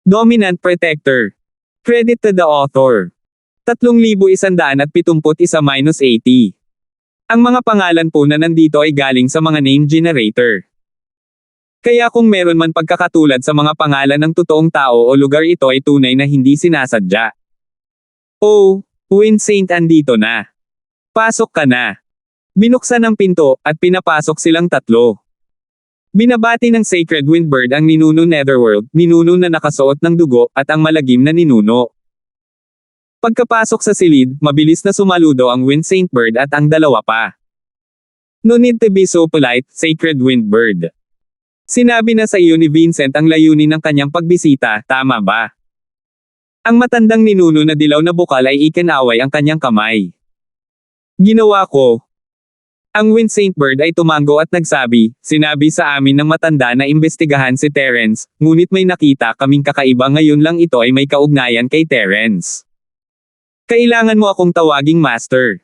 Dominant Protector. Credit to the author. 3,171-80. Ang mga pangalan po na nandito ay galing sa mga name generator. Kaya kung meron man pagkakatulad sa mga pangalan ng totoong tao o lugar, ito ay tunay na hindi sinasadya. Oh, Wind Saint andito na. Pasok ka na. Binuksan ang pinto, at pinapasok silang tatlo. Binabati ng Sacred Windbird ang ninuno Netherworld, ninuno na nakasuot ng dugo, at ang malagim na ninuno. Pagkapasok sa silid, mabilis na sumaludo ang Wind Saint Bird at ang dalawa pa. No need to be so polite, Sacred Windbird. Sinabi na sa iyo ni Vincent ang layunin ng kanyang pagbisita, tama ba? Ang matandang ninuno na dilaw na bukal ay ikinaway ang kanyang kamay. Ginawa ko. Ang Wind Saint Bird ay tumango at nagsabi, sinabi sa amin ng matanda na imbestigahan si Terence, ngunit may nakita kaming kakaiba, ngayon lang ito ay may kaugnayan kay Terence. Kailangan mo akong tawaging master.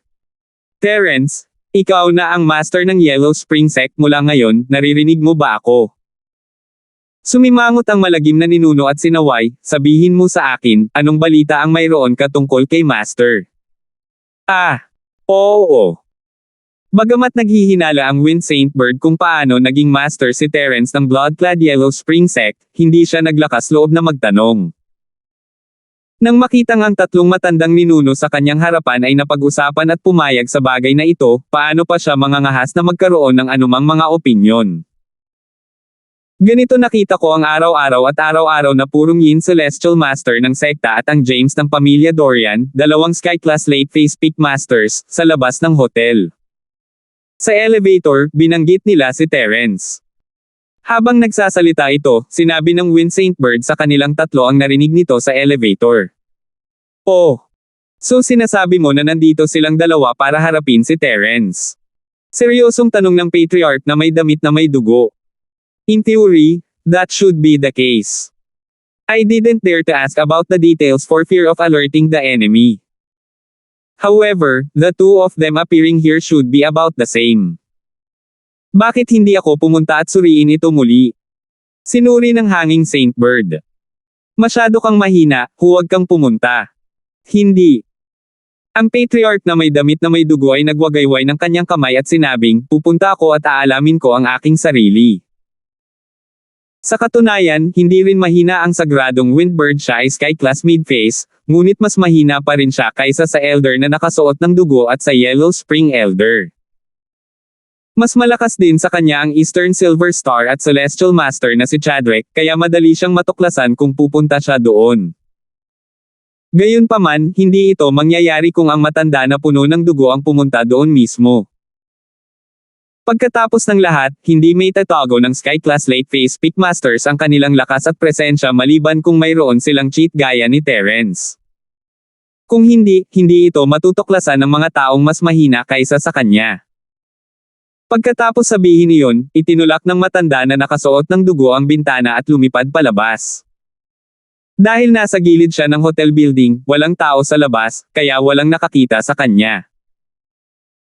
Terence, ikaw na ang master ng Yellow Spring Sect mula ngayon, naririnig mo ba ako? Sumimangot ang malagim na ninuno at sinaway, sabihin mo sa akin, anong balita ang mayroon ka tungkol kay master? Oo. Bagamat naghihinala ang Wind Saint Bird kung paano naging master si Terence ng Bloodclad Yellow Spring Sect, hindi siya naglakas loob na magtanong. Nang makitang ang tatlong matandang ninuno sa kanyang harapan ay napag-usapan at pumayag sa bagay na ito, paano pa siya mangangahas na magkaroon ng anumang mga opinyon. Ganito nakita ko ang araw-araw at araw-araw na purong Yin Celestial Master ng sekta at ang James ng pamilya Dorian, dalawang Sky-class late phase peak masters, sa labas ng hotel. Sa elevator, binanggit nila si Terence. Habang nagsasalita ito, sinabi ng Wind Saint Bird sa kanilang tatlo ang narinig nito sa elevator. Oh. So sinasabi mo na nandito silang dalawa para harapin si Terence? Seryosong tanong ng Patriarch na may damit na may dugo. In theory, that should be the case. I didn't dare to ask about the details for fear of alerting the enemy. However, the two of them appearing here should be about the same. Bakit hindi ako pumunta at suriin ito muli? Sinuri ng hanging Saint Bird. Masyado kang mahina, huwag kang pumunta. Hindi. Ang Patriarch na may damit na may dugo ay nagwagayway ng kanyang kamay at sinabing, pupunta ako at aalamin ko ang aking sarili. Sa katunayan, hindi rin mahina ang sagradong Windbird, siya ay Sky-class mid-phase, ngunit mas mahina pa rin siya kaysa sa Elder na nakasuot ng dugo at sa Yellow Spring Elder. Mas malakas din sa kanya ang Eastern Silver Star at Celestial Master na si Chadwick, kaya madali siyang matuklasan kung pupunta siya doon. Gayunpaman, hindi ito mangyayari kung ang matanda na puno ng dugo ang pumunta doon mismo. Pagkatapos ng lahat, hindi may tatago ng Sky-class late phase peak masters ang kanilang lakas at presensya maliban kung mayroon silang cheat gaya ni Terence. Kung hindi ito matutuklasan ng mga taong mas mahina kaysa sa kanya. Pagkatapos sabihin iyon, itinulak ng matanda na nakasuot ng dugo ang bintana at lumipad palabas. Dahil nasa gilid siya ng hotel building, walang tao sa labas, kaya walang nakakita sa kanya.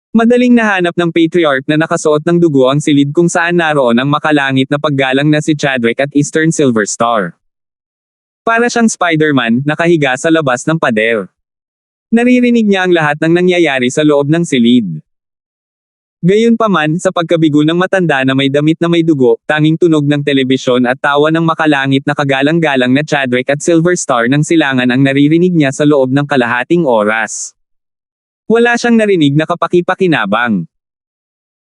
Madaling nahanap ng Patriarch na nakasuot ng dugo ang silid kung saan naroon ang makalangit na paggalang na si Chadwick at Eastern Silver Star. Para siyang Spider-Man, nakahiga sa labas ng pader. Naririnig niya ang lahat ng nangyayari sa loob ng silid. Gayunpaman, sa pagkabigo ng matanda na may damit na may dugo, tanging tunog ng telebisyon at tawa ng makalangit na kagalang-galang na Chadwick at Silver Star ng silangan ang naririnig niya sa loob ng kalahating oras. Wala siyang narinig na kapakipakinabang.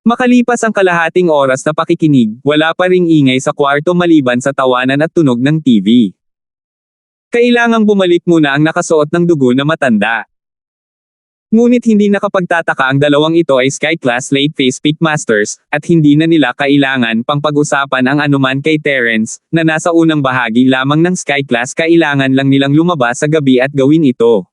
Makalipas ang kalahating oras na pakikinig, wala pa ring ingay sa kwarto maliban sa tawanan at tunog ng TV. Kailangang bumalik muna ang nakasuot ng dugo na matanda. Ngunit hindi nakapagtataka, ang dalawang ito ay Sky-class late phase peak masters, at hindi na nila kailangan pang pag-usapan ang anuman kay Terence, na nasa unang bahagi lamang ng Sky-class. Kailangan lang nilang lumabas sa gabi at gawin ito.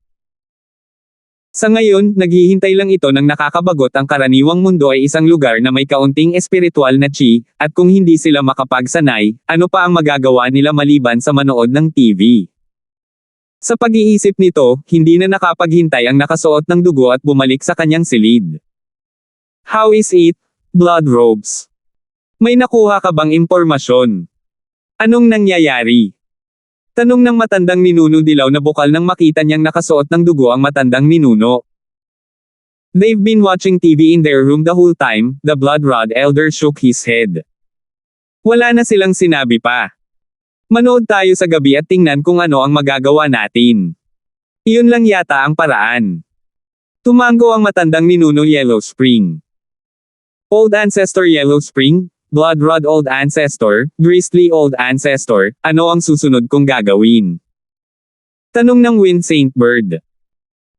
Sa ngayon, naghihintay lang ito ng nakakabagot. Ang karaniwang mundo ay isang lugar na may kaunting espiritual na chi, at kung hindi sila makapagsanay, ano pa ang magagawa nila maliban sa manood ng TV? Sa pag-iisip nito, hindi na nakapaghintay ang nakasuot ng dugo at bumalik sa kanyang silid. How is it, Blood Robes? May nakuha ka bang impormasyon? Anong nangyayari? Tanong ng matandang ninuno dilaw na bukal nang makita niyang nakasuot ng dugo ang matandang ninuno. They've been watching TV in their room the whole time, the blood rod elder shook his head. Wala na silang sinabi pa. Manood tayo sa gabi at tingnan kung ano ang magagawa natin. Iyon lang yata ang paraan. Tumango ang matandang ninuno Yellow Spring. Old Ancestor Yellow Spring, Blood Rod Old Ancestor, Grizzly Old Ancestor, ano ang susunod kong gagawin? Tanong ng Wind Saint Bird.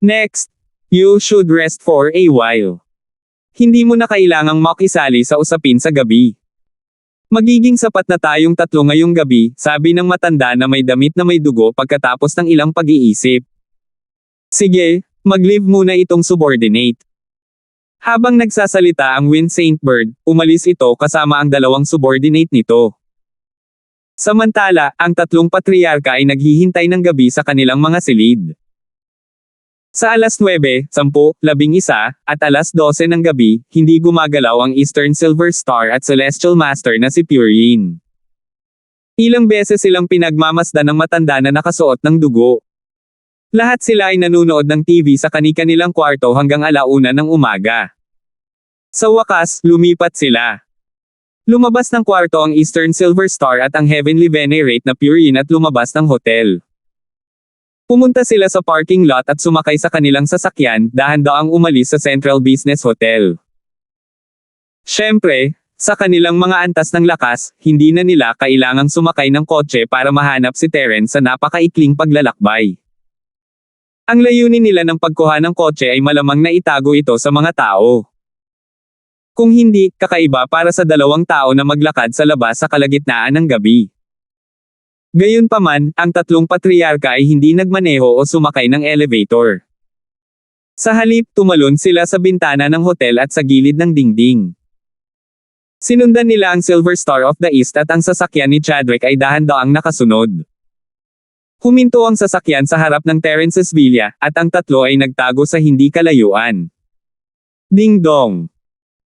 Next, you should rest for a while. Hindi mo na kailangang makisali sa usapin sa gabi. Magiging sapat na tayong tatlo ngayong gabi, sabi ng matanda na may damit na may dugo pagkatapos ng ilang pag-iisip. Sige, mag-leave muna itong subordinate. Habang nagsasalita ang Wind Saint Bird, umalis ito kasama ang dalawang subordinate nito. Samantala, ang tatlong patriarka ay naghihintay ng gabi sa kanilang mga silid. Sa alas 9, 10, 11, at alas 12 ng gabi, hindi gumagalaw ang Eastern Silver Star at Celestial Master na si Purine. Ilang beses silang pinagmamasdan ng matanda na nakasuot ng dugo. Lahat sila ay nanunood ng TV sa kani-kanilang kwarto hanggang alauna ng umaga. Sa wakas, lumipat sila. Lumabas ng kwarto ang Eastern Silver Star at ang Heavenly Venerate na Purine at lumabas ng hotel. Pumunta sila sa parking lot at sumakay sa kanilang sasakyan, dahan-daang umalis sa Central Business Hotel. Siyempre, sa kanilang mga antas ng lakas, hindi na nila kailangang sumakay ng kotse para mahanap si Terence sa napakaikling paglalakbay. Ang layunin nila ng pagkuha ng kotse ay malamang na itago ito sa mga tao. Kung hindi, kakaiba para sa dalawang tao na maglakad sa labas sa kalagitnaan ng gabi. Gayunpaman, ang tatlong patriarka ay hindi nagmaneho o sumakay ng elevator. Sa halip, tumalon sila sa bintana ng hotel at sa gilid ng dingding. Sinundan nila ang Silver Star of the East at ang sasakyan ni Chadwick ay dahan-daang nakasunod. Huminto ang sasakyan sa harap ng Terence's Villa, at ang tatlo ay nagtago sa hindi kalayuan. Ding dong!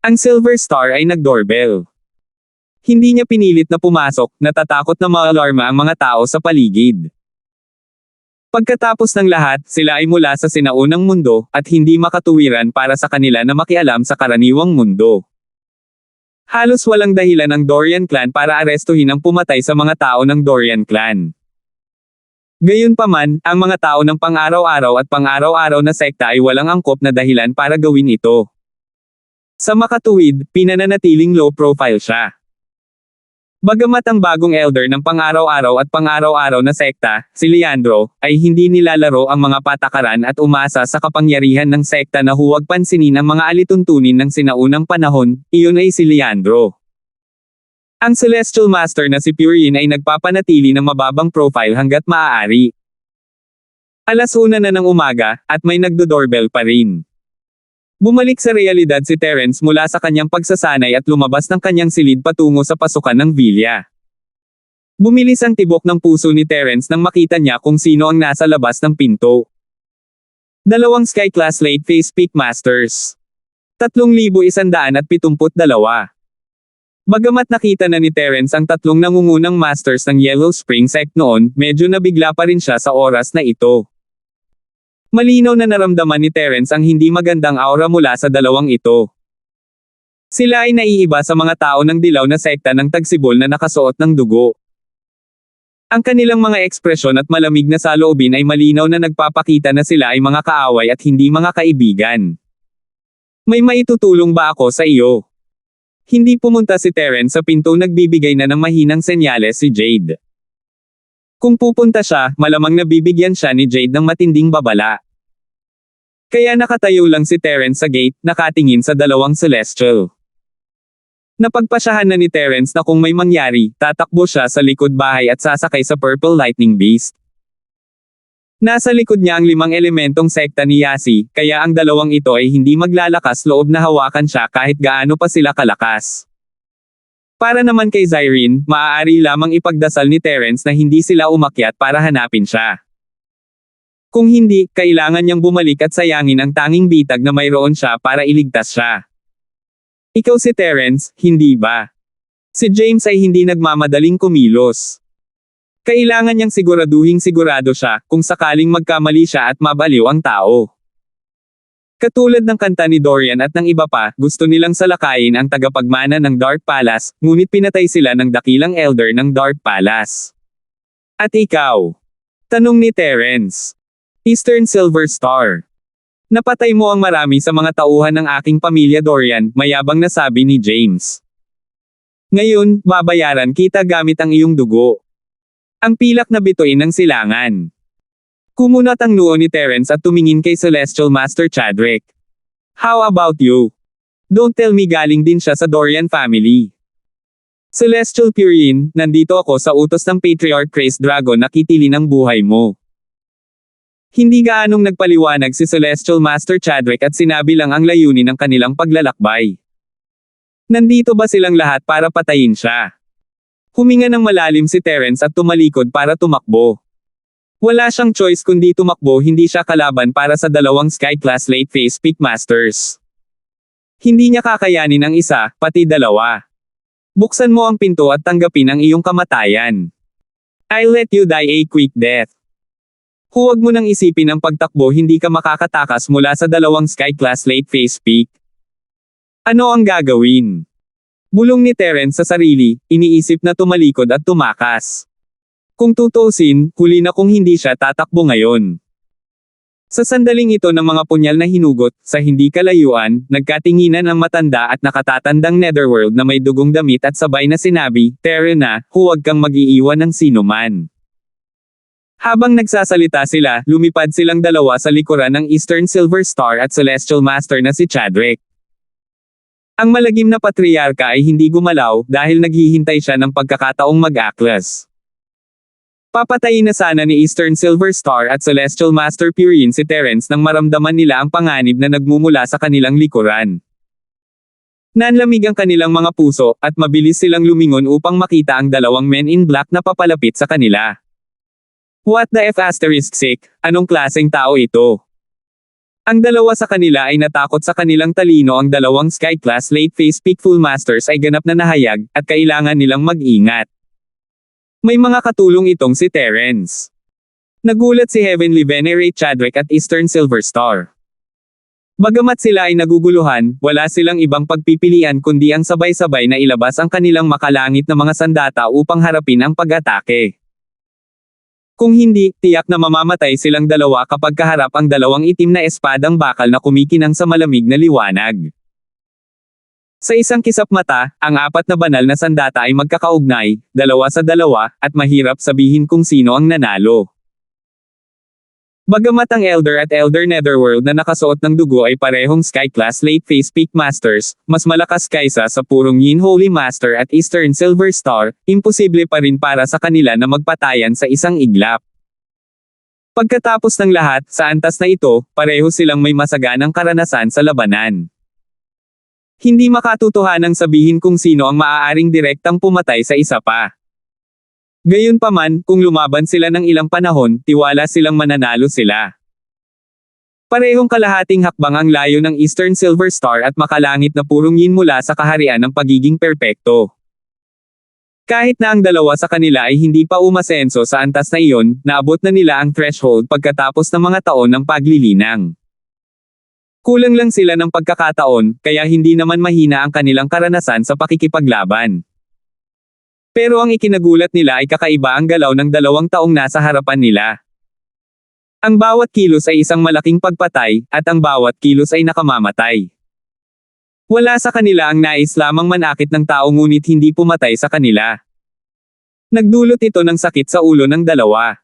Ang Silver Star ay nag-doorbell. Hindi niya pinilit na pumasok, natatakot na maalarma ang mga tao sa paligid. Pagkatapos ng lahat, sila ay mula sa sinaunang mundo, at hindi makatuwiran para sa kanila na makialam sa karaniwang mundo. Halos walang dahilan ang Dorian Clan para arestuhin ang pumatay sa mga tao ng Dorian Clan. Gayunpaman, ang mga tao ng pang-araw-araw at pang-araw-araw na sekta ay walang angkop na dahilan para gawin ito. Sa makatuwid, pinananatiling low profile siya. Bagamat ang bagong elder ng pang-araw-araw at pang-araw-araw na sekta, si Leandro, ay hindi nilalaro ang mga patakaran at umasa sa kapangyarihan ng sekta na huwag pansinin ang mga alituntunin ng sinaunang panahon, iyon ay si Leandro. Ang Celestial Master na si Purine ay nagpapanatili ng mababang profile hanggat maaari. Alas 1 na ng umaga, at may nagdo-doorbell pa rin. Bumalik sa realidad si Terence mula sa kanyang pagsasanay at lumabas ng kanyang silid patungo sa pasukan ng villa. Bumilis ang tibok ng puso ni Terence nang makita niya kung sino ang nasa labas ng pinto. Dalawang Sky Class Late Phase Peak Masters. 3,172. Bagamat nakita na ni Terence ang tatlong nangungunang masters ng Yellow Spring sect noon, medyo nabigla pa rin siya sa oras na ito. Malinaw na naramdaman ni Terence ang hindi magandang aura mula sa dalawang ito. Sila ay naiiba sa mga tao ng dilaw na sekta ng tagsibol na nakasuot ng dugo. Ang kanilang mga ekspresyon at malamig na saloobin ay malinaw na nagpapakita na sila ay mga kaaway at hindi mga kaibigan. May maitutulong ba ako sa iyo? Hindi pumunta si Terence sa pinto, nagbibigay na ng mahinang senyales si Jade. Kung pupunta siya, malamang nabibigyan siya ni Jade ng matinding babala. Kaya nakatayo lang si Terence sa gate, nakatingin sa dalawang celestial. Napagpasyahan na ni Terence na kung may mangyari, tatakbo siya sa likod bahay at sasakay sa Purple Lightning Beast. Nasa likod niya ang 5 elementong sekta ni Yasi, kaya ang dalawang ito ay hindi maglalakas loob na hawakan siya kahit gaano pa sila kalakas. Para naman kay Zyrene, maaari lamang ipagdasal ni Terence na hindi sila umakyat para hanapin siya. Kung hindi, kailangan niyang bumalik at sayangin ang tanging bitag na mayroon siya para iligtas siya. Ikaw si Terence, hindi ba? Si James ay hindi nagmamadaling kumilos. Kailangan niyang sigurado siya kung sakaling magkamali siya at mabaliw ang tao. Katulad ng kanta ni Dorian at ng iba pa, gusto nilang salakayin ang tagapagmana ng Dark Palace, ngunit pinatay sila ng dakilang elder ng Dark Palace. At ikaw? Tanong ni Terence. Eastern Silver Star. Napatay mo ang marami sa mga tauhan ng aking pamilya Dorian, mayabang na sabi ni James. Ngayon, babayaran kita gamit ang iyong dugo. Ang pilak na bituin ng silangan. Kumunat ang noo ni Terence at tumingin kay Celestial Master Chadrick. How about you? Don't tell me galing din siya sa Dorian family. Celestial Purine, nandito ako sa utos ng Patriarch Craze Dragon na kitilin ang buhay mo. Hindi gaanong nagpaliwanag si Celestial Master Chadrick at sinabi lang ang layunin ng kanilang paglalakbay. Nandito ba silang lahat para patayin siya? Huminga ng malalim si Terence at tumalikod para tumakbo. Wala siyang choice kundi tumakbo, hindi siya kalaban para sa dalawang Sky-class late phase Peak Masters. Hindi niya kakayanin ang isa, pati dalawa. Buksan mo ang pinto at tanggapin ang iyong kamatayan. I'll let you die a quick death. Huwag mo nang isipin ang pagtakbo, hindi ka makakatakas mula sa dalawang Sky-class late phase Peak. Ano ang gagawin? Bulong ni Terence sa sarili, iniisip na tumalikod at tumakas. Kung tutuusin, huli na kung hindi siya tatakbo ngayon. Sa sandaling ito ng mga punyal na hinugot, sa hindi kalayuan, nagkatinginan ang matanda at nakatatandang Netherworld na may dugong damit at sabay na sinabi, Terena, huwag kang mag-iiwan ng sinuman. Habang nagsasalita sila, lumipad silang dalawa sa likuran ng Eastern Silver Star at Celestial Master na si Chadrick. Ang malagim na patriarka ay hindi gumalaw dahil naghihintay siya ng pagkakataong mag-aklas. Papatayin na sana ni Eastern Silver Star at Celestial Master Purine si Terence nang maramdaman nila ang panganib na nagmumula sa kanilang likuran. Nanlamig ang kanilang mga puso at mabilis silang lumingon upang makita ang dalawang men in black na papalapit sa kanila. What the F***? Anong klaseng tao ito? Ang dalawa sa kanila ay natakot sa kanilang talino. Ang dalawang Sky-class late phase Peak Full Masters ay ganap na nahayag, at kailangan nilang mag-ingat. May mga katulong itong si Terence. Nagulat si Heavenly Venerate Chadrick at Eastern Silver Star. Bagamat sila ay naguguluhan, wala silang ibang pagpipilian kundi ang sabay-sabay na ilabas ang kanilang makalangit na mga sandata upang harapin ang pag-atake. Kung hindi, tiyak na mamamatay silang dalawa kapag kaharap ang dalawang itim na espadang bakal na kumikinang sa malamig na liwanag. Sa isang kisap mata, ang apat na banal na sandata ay magkakaugnay, dalawa sa dalawa, at mahirap sabihin kung sino ang nanalo. Bagamat ang Elder at Elder Netherworld na nakasuot ng dugo ay parehong Sky-class late phase Peak Masters, mas malakas kaysa sa purong Yin Holy Master at Eastern Silver Star, imposible pa rin para sa kanila na magpatayan sa isang iglap. Pagkatapos ng lahat, sa antas na ito, pareho silang may masaganang karanasan sa labanan. Hindi makatotohanang sabihin kung sino ang maaaring direktang pumatay sa isa pa. Gayunpaman, kung lumaban sila ng ilang panahon, tiwala silang mananalo sila. Parehong kalahating hakbang ang layo ng Eastern Silver Star at makalangit na purong yin mula sa kaharian ng pagiging perpekto. Kahit na ang dalawa sa kanila ay hindi pa umasenso sa antas na iyon, naabot na nila ang threshold pagkatapos ng mga taon ng paglilinang. Kulang lang sila ng pagkakataon, kaya hindi naman mahina ang kanilang karanasan sa pakikipaglaban. Pero ang ikinagulat nila ay kakaiba ang galaw ng dalawang taong nasa harapan nila. Ang bawat kilos ay isang malaking pagpatay, at ang bawat kilos ay nakamamatay. Wala sa kanila ang nais lamang manakit ng tao ngunit hindi pumatay sa kanila. Nagdulot ito ng sakit sa ulo ng dalawa.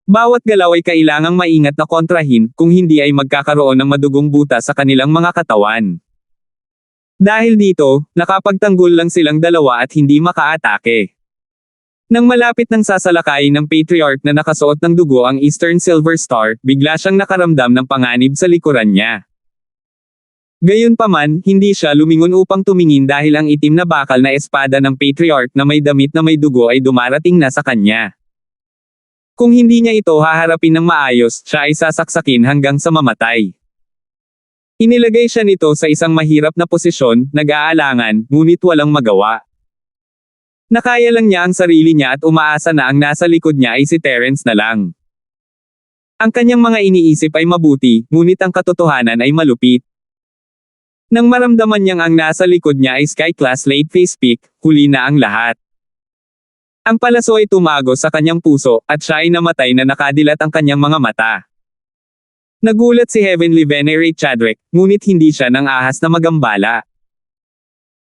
Bawat galaw ay kailangang maingat na kontrahin, kung hindi ay magkakaroon ng madugong butas sa kanilang mga katawan. Dahil dito, nakapagtanggol lang silang dalawa at hindi makaatake. Nang malapit ng sasalakayin ng Patriarch na nakasuot ng dugo ang Eastern Silver Star, bigla siyang nakaramdam ng panganib sa likuran niya. Gayunpaman, hindi siya lumingon upang tumingin dahil ang itim na bakal na espada ng Patriarch na may damit na may dugo ay dumarating na sa kanya. Kung hindi niya ito haharapin ng maayos, siya ay sasaksakin hanggang sa mamatay. Inilagay siya nito sa isang mahirap na posisyon, nag-aalangan, ngunit walang magawa. Nakaya lang niya ang sarili niya at umaasa na ang nasa likod niya ay si Terence na lang. Ang kanyang mga iniisip ay mabuti, ngunit ang katotohanan ay malupit. Nang maramdaman niyang ang nasa likod niya ay sky-class late phase peak, huli na ang lahat. Ang palaso ay tumago sa kanyang puso, at siya ay namatay na nakadilat ang kanyang mga mata. Nagulat si Heavenly Venerate Chadwick, ngunit hindi siya nang ahas na magambala.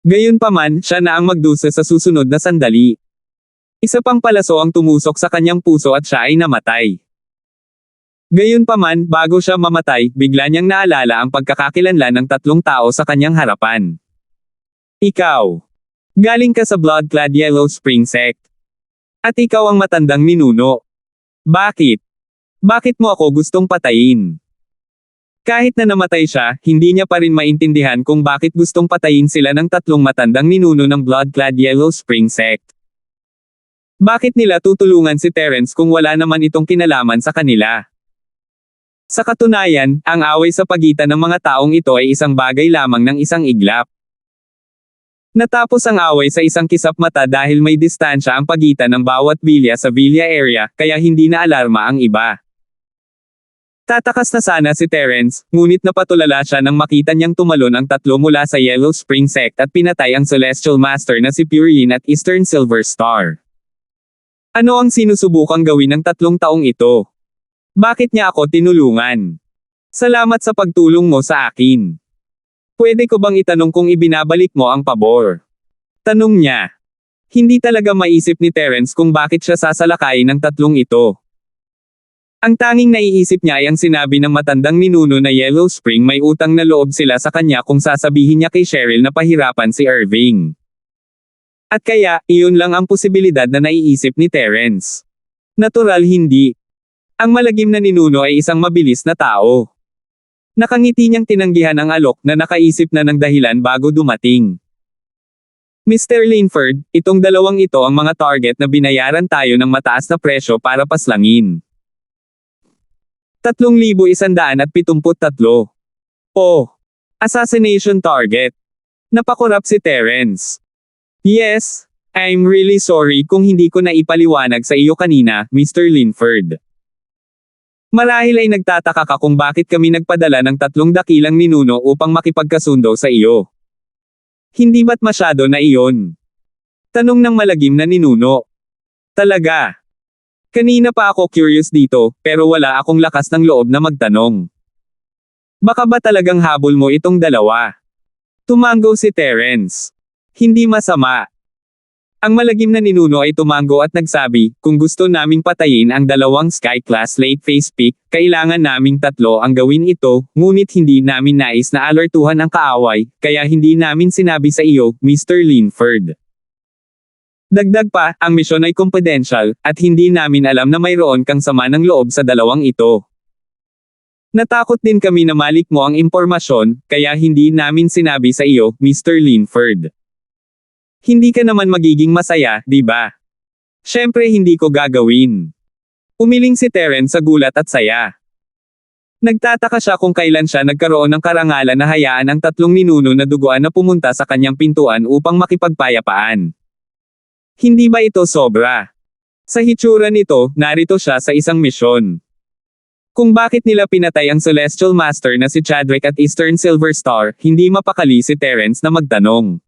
Gayunpaman, siya na ang magdusa sa susunod na sandali. Isa pang palaso ang tumusok sa kanyang puso at siya ay namatay. Gayunpaman, bago siya mamatay, bigla niyang naalala ang pagkakakilanlan ng tatlong tao sa kanyang harapan. Ikaw. Galing ka sa blood-clad Yellow Spring Sect. At ikaw ang matandang ninuno. Bakit? Bakit mo ako gustong patayin? Kahit na namatay siya, hindi niya pa rin maintindihan kung bakit gustong patayin sila ng tatlong matandang ninuno ng blood-clad Yellow Spring Sect. Bakit nila tutulungan si Terence kung wala naman itong kinalaman sa kanila? Sa katunayan, ang away sa pagitan ng mga taong ito ay isang bagay lamang ng isang iglap. Natapos ang away sa isang kisap mata dahil may distansya ang pagitan ng bawat bilya sa Villa area, kaya hindi na alarma ang iba. Tatakas na sana si Terence, ngunit napatulala siya nang makita niyang tumalon ang tatlo mula sa Yellow Spring Sect at pinatay ang Celestial Master na si Purine at Eastern Silver Star. Ano ang sinusubukang gawin ng tatlong taong ito? Bakit niya ako tinulungan? Salamat sa pagtulong mo sa akin. Pwede ko bang itanong kung ibinabalik mo ang pabor? Tanong niya. Hindi talaga maisip ni Terence kung bakit siya sasalakayin ng tatlong ito. Ang tanging naiisip niya ay ang sinabi ng matandang ninuno na Yellow Spring may utang na loob sila sa kanya kung sasabihin niya kay Cheryl na pahirapan si Irving. At kaya, iyon lang ang posibilidad na naiisip ni Terence. Natural hindi. Ang malagim na ninuno ay isang mabilis na tao. Nakangiti niyang tinanggihan ang alok na nakaisip na ng dahilan bago dumating. Mr. Linford, itong dalawang ito ang mga target na binayaran tayo ng mataas na presyo para paslangin. 3,173. Oh. Assassination target. Napakurap si Terence. Yes, I'm really sorry kung hindi ko naipaliwanag sa iyo kanina, Mr. Linford. Marahil ay nagtataka ka kung bakit kami nagpadala ng 3 dakilang ninuno upang makipagkasundo sa iyo. Hindi ba't masyado na iyon? Tanong ng malagim na ninuno. Talaga. Kanina pa ako curious dito, pero wala akong lakas ng loob na magtanong. Baka ba talagang habol mo itong dalawa? Tumango si Terence. Hindi masama. Ang malagim na ninuno ay tumango at nagsabi, kung gusto naming patayin ang dalawang sky-class late phase peak, kailangan naming 3 ang gawin ito, ngunit hindi namin nais na alertuhan ang kaaway, kaya hindi namin sinabi sa iyo, Mr. Linford. Dagdag pa, ang misyon ay confidential, at hindi namin alam na mayroon kang sama ng loob sa dalawang ito. Natakot din kami na malik mo ang impormasyon, kaya hindi namin sinabi sa iyo, Mr. Linford. Hindi ka naman magiging masaya, di ba? Syempre hindi ko gagawin. Umiling si Terence sa gulat at saya. Nagtataka siya kung kailan siya nagkaroon ng karangalan na hayaan ang 3 ninuno na duguan na pumunta sa kanyang pintuan upang makipagpayapaan. Hindi ba ito sobra? Sa hitsura nito, narito siya sa isang misyon. Kung bakit nila pinatay ang Celestial Master na si Chadwick at Eastern Silver Star, hindi mapakali si Terence na magtanong.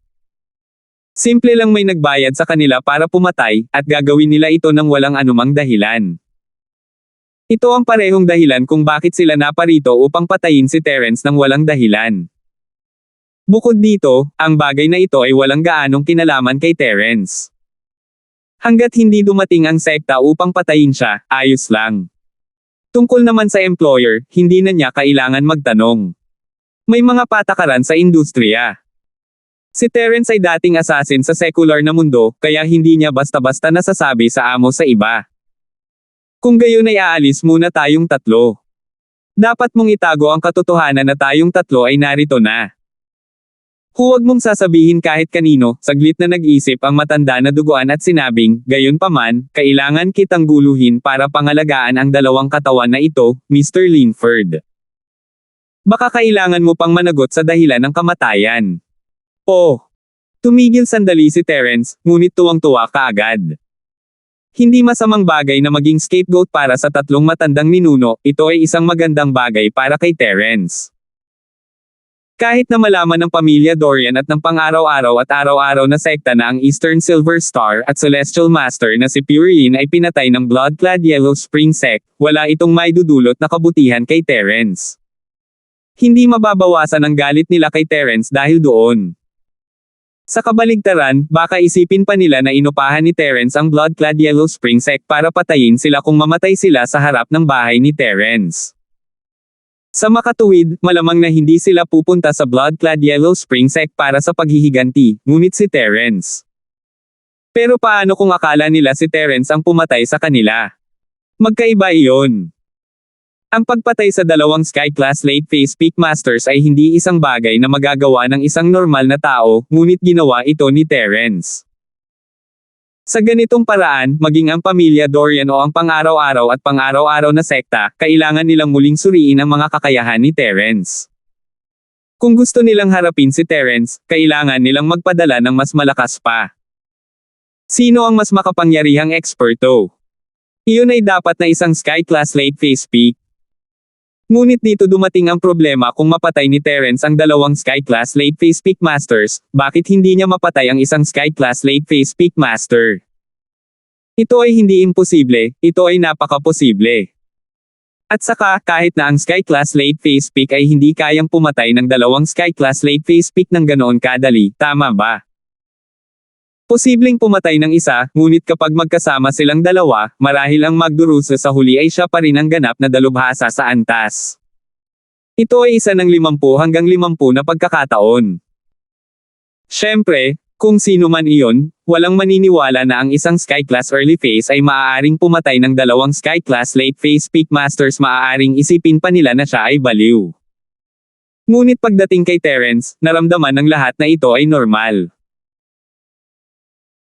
Simple lang may nagbayad sa kanila para pumatay, at gagawin nila ito ng walang anumang dahilan. Ito ang parehong dahilan kung bakit sila naparito upang patayin si Terence ng walang dahilan. Bukod dito, ang bagay na ito ay walang gaanong kinalaman kay Terence. Hanggat hindi dumating ang sekta upang patayin siya, ayos lang. Tungkol naman sa employer, hindi na niya kailangan magtanong. May mga patakaran sa industriya. Si Terence ay dating assassin sa secular na mundo, kaya hindi niya basta-basta nasasabi sa amo sa iba. Kung gayon ay aalis muna tayong 3. Dapat mong itago ang katotohanan na tayong 3 ay narito na. Huwag mong sasabihin kahit kanino, saglit na nag-isip ang matanda na duguan at sinabing, gayunpaman, kailangan kitang guluhin para pangalagaan ang 2 katawan na ito, Mr. Linford. Baka kailangan mo pang managot sa dahilan ng kamatayan. Oh. Tumigil sandali si Terence, ngunit tuwang-tuwa kaagad. Hindi masamang bagay na maging scapegoat para sa tatlong matandang ninuno, ito ay isang magandang bagay para kay Terence. Kahit na malaman ng pamilya Dorian at ng pang-araw-araw at araw-araw na sekta na ang Eastern Silver Star at Celestial Master na si Purine ay pinatay ng Blood-clad Yellow Spring Sect, wala itong maidudulot na kabutihan kay Terence. Hindi mababawasan ang galit nila kay Terence dahil doon. Sa kabaligtaran, baka isipin pa nila na inupahan ni Terence ang Blood-clad Yellow Spring Sect para patayin sila kung mamatay sila sa harap ng bahay ni Terence. Sa makatuwid, malamang na hindi sila pupunta sa Blood-clad Yellow Spring Sect para sa paghihiganti, ngunit si Terence. Pero paano kung akala nila si Terence ang pumatay sa kanila? Magkaiba iyon. Ang pagpatay sa dalawang Sky-class Late Phase Peak Masters ay hindi isang bagay na magagawa ng isang normal na tao, ngunit ginawa ito ni Terence. Sa ganitong paraan, maging ang pamilya Dorian o ang pang-araw-araw at pang-araw-araw na sekta, kailangan nilang muling suriin ang mga kakayahan ni Terence. Kung gusto nilang harapin si Terence, kailangan nilang magpadala ng mas malakas pa. Sino ang mas makapangyarihang eksperto? Iyon ay dapat na isang Sky-class Late Phase Peak. Ngunit dito dumating ang problema kung mapatay ni Terence ang dalawang Sky-class Late Phase Peak Masters, bakit hindi niya mapatay ang isang Sky-class Late Phase Peak Master? Ito ay hindi imposible, ito ay napaka-posible. At saka, kahit na ang Sky-class Late Phase Peak ay hindi kayang pumatay ng dalawang Sky-class Late Phase Peak ng ganoon kadali, tama ba? Posibleng pumatay ng isa, ngunit kapag magkasama silang dalawa, marahil ang magdurusa sa huli ay siya pa rin ang ganap na dalubhasa sa antas. Ito ay isa ng 50 hanggang 50 na pagkakataon. Siyempre, kung sino man iyon, walang maniniwala na ang isang Sky-class Early Phase ay maaaring pumatay ng dalawang Sky-class Late Phase Peak Masters, maaaring isipin pa nila na siya ay baliw. Ngunit pagdating kay Terence, naramdaman ng lahat na ito ay normal.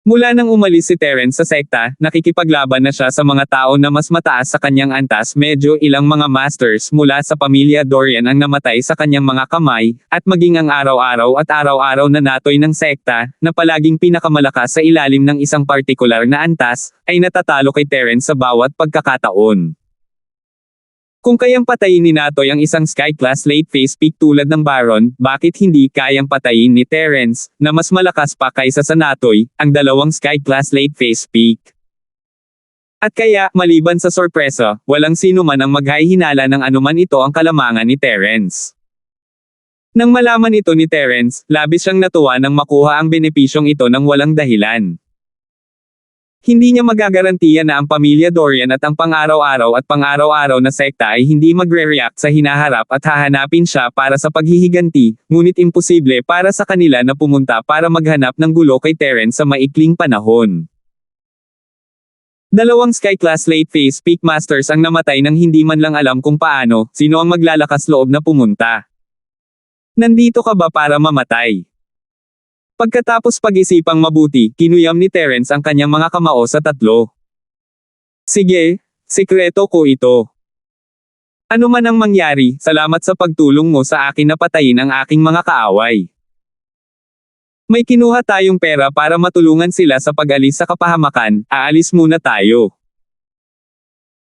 Mula nang umalis si Terence sa sekta, nakikipaglaban na siya sa mga tao na mas mataas sa kanyang antas, medyo ilang mga masters mula sa pamilya Dorian ang namatay sa kanyang mga kamay, at maging ang araw-araw at araw-araw na natoy ng sekta, na palaging pinakamalakas sa ilalim ng isang partikular na antas, ay natatalo kay Terence sa bawat pagkakataon. Kung kayang patayin ni Natoy ang isang Sky-class Late Phase Peak tulad ng Baron, bakit hindi kayang patayin ni Terence, na mas malakas pa kaysa sa Natoy, ang dalawang Sky-class Late Phase Peak? At kaya, maliban sa sorpresa, walang sino man ang maghahinala ng anuman ito ang kalamangan ni Terence. Nang malaman ito ni Terence, labis siyang natuwa nang makuha ang benepisyong ito ng walang dahilan. Hindi niya magagarantiya na ang pamilya Dorian at ang pang-araw-araw at pang-araw-araw na sekta ay hindi magre-react sa hinaharap at hahanapin siya para sa paghihiganti, ngunit imposible para sa kanila na pumunta para maghanap ng gulo kay Terence sa maikling panahon. Dalawang Sky-class Late Phase Peak Masters ang namatay nang hindi man lang alam kung paano, sino ang maglalakas loob na pumunta. Nandito ka ba para mamatay? Pagkatapos pag-isipang mabuti, kinuyam ni Terence ang kanyang mga kamao sa tatlo. Sige, sikreto ko ito. Ano man ang mangyari, salamat sa pagtulong mo sa akin na patayin ang aking mga kaaway. May kinuha tayong pera para matulungan sila sa pag-alis sa kapahamakan, aalis muna tayo.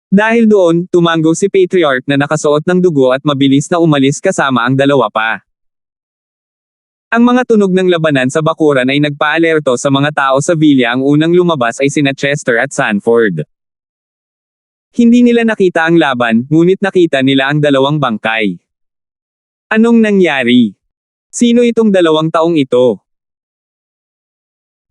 Dahil doon, tumango si Patriarch na nakasuot ng dugo at mabilis na umalis kasama ang dalawa pa. Ang mga tunog ng labanan sa bakuran ay nagpaalerto sa mga tao sa villa. Ang unang lumabas ay sina Chester at Sanford. Hindi nila nakita ang laban, ngunit nakita nila ang dalawang bangkay. Anong nangyari? Sino itong 2 taong ito?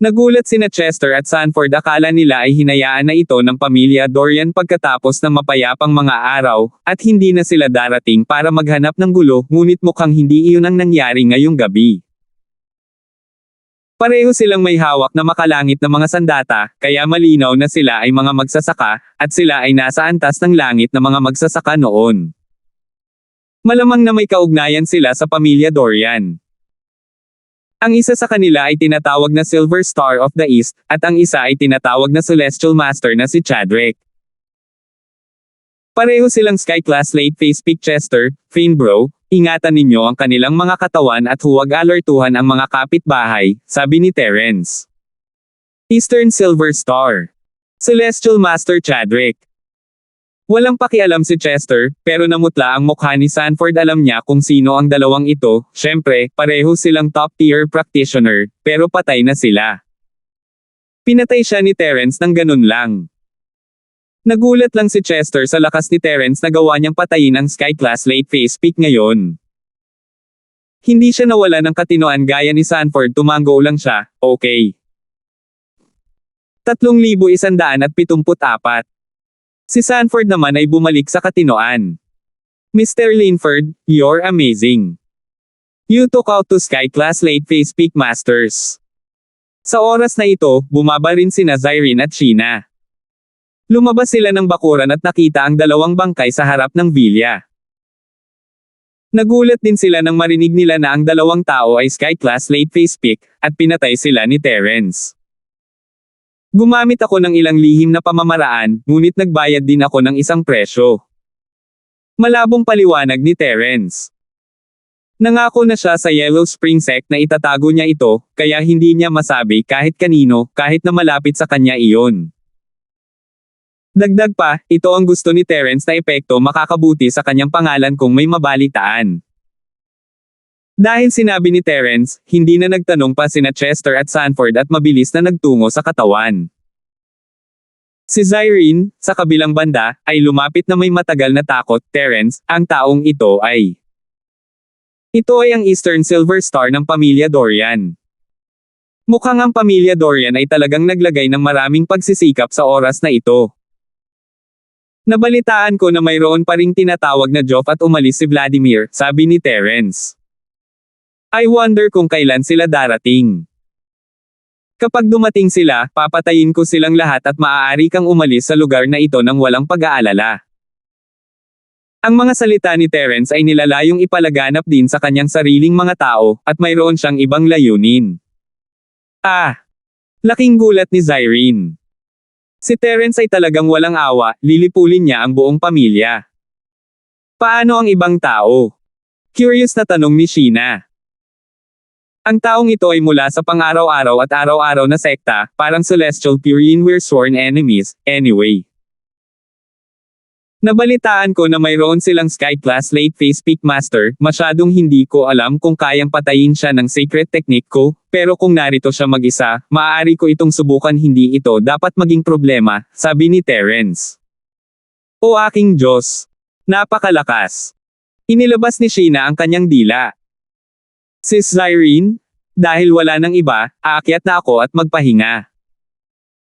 Nagulat sina Chester at Sanford, akala nila ay hinayaan na ito ng pamilya Dorian pagkatapos ng mapayapang mga araw, at hindi na sila darating para maghanap ng gulo, ngunit mukhang hindi iyon ang nangyari ngayong gabi. Pareho silang may hawak na makalangit na mga sandata, kaya malinaw na sila ay mga magsasaka, at sila ay nasa antas ng langit na mga magsasaka noon. Malamang na may kaugnayan sila sa pamilya Dorian. Ang isa sa kanila ay tinatawag na Silver Star of the East, at ang isa ay tinatawag na Celestial Master na si Chadrick. Pareho silang Sky Class Late Phase Peak Chester, Fane bro, ingatan ninyo ang kanilang mga katawan at huwag alertuhan ang mga kapitbahay, sabi ni Terrence. Eastern Silver Star. Celestial Master Chadrick. Walang pakialam si Chester, pero namutla ang mukha ni Sanford. Alam niya kung sino ang dalawang ito, syempre, pareho silang top-tier practitioner, pero patay na sila. Pinatay siya ni Terrence ng ganun lang. Nagulat lang si Chester sa lakas ni Terrence na gawa niyang patayin ang Sky Class Late Phase Peak ngayon. Hindi siya nawala ng katinoan gaya ni Sanford, tumango lang siya, okay. 3,174. Si Sanford naman ay bumalik sa katinoan. Mr. Linford, you're amazing. You took out to Sky Class Late Phase Peak Masters. Sa oras na ito, bumaba rin sina Zyrene at Sheena. Lumabas sila ng bakuran at nakita ang dalawang bangkay sa harap ng villa. Nagulat din sila nang marinig nila na ang dalawang tao ay Sky Class Late Phase Peak, at pinatay sila ni Terrence. Gumamit ako ng ilang lihim na pamamaraan, ngunit nagbayad din ako ng isang presyo. Malabong paliwanag ni Terrence. Nangako na siya sa Yellow Spring Sect na itatago niya ito, kaya hindi niya masabi kahit kanino, kahit na malapit sa kanya iyon. Dagdag pa, ito ang gusto ni Terrence na epekto makakabuti sa kanyang pangalan kung may mabalitaan. Dahil sinabi ni Terrence, hindi na nagtanong pa sina Chester at Sanford at mabilis na nagtungo sa katawan. Si Zyrene, sa kabilang banda, ay lumapit na may matagal na takot. Terrence, ang taong ito ay... Ito ay ang Eastern Silver Star ng pamilya Dorian. Mukhang ang pamilya Dorian ay talagang naglagay ng maraming pagsisikap sa oras na ito. Nabalitaan ko na mayroon pa ring tinatawag na Joff at umalis si Vladimir, sabi ni Terrence. I wonder kung kailan sila darating. Kapag dumating sila, papatayin ko silang lahat at maaari kang umalis sa lugar na ito nang walang pag-aalala. Ang mga salita ni Terrence ay nilalayong ipalaganap din sa kanyang sariling mga tao, at mayroon siyang ibang layunin. Laking gulat ni Zyrene. Si Terrence ay talagang walang awa, lilipulin niya ang buong pamilya. Paano ang ibang tao? Curious na tanong ni Sheena. Ang taong ito ay mula sa pang-araw-araw at araw-araw na sekta, parang Celestial Purian, we're sworn enemies, anyway. Nabalitaan ko na mayroon silang Sky Class Late Phase Peak Master, masyadong hindi ko alam kung kayang patayin siya ng secret technique ko, pero kung narito siya mag-isa, maaari ko itong subukan. Hindi ito dapat maging problema, sabi ni Terrence. O aking Diyos! Napakalakas! Inilabas ni Sheena ang kanyang dila. Sis Zyrene? Dahil wala nang iba, aakyat na ako at magpahinga.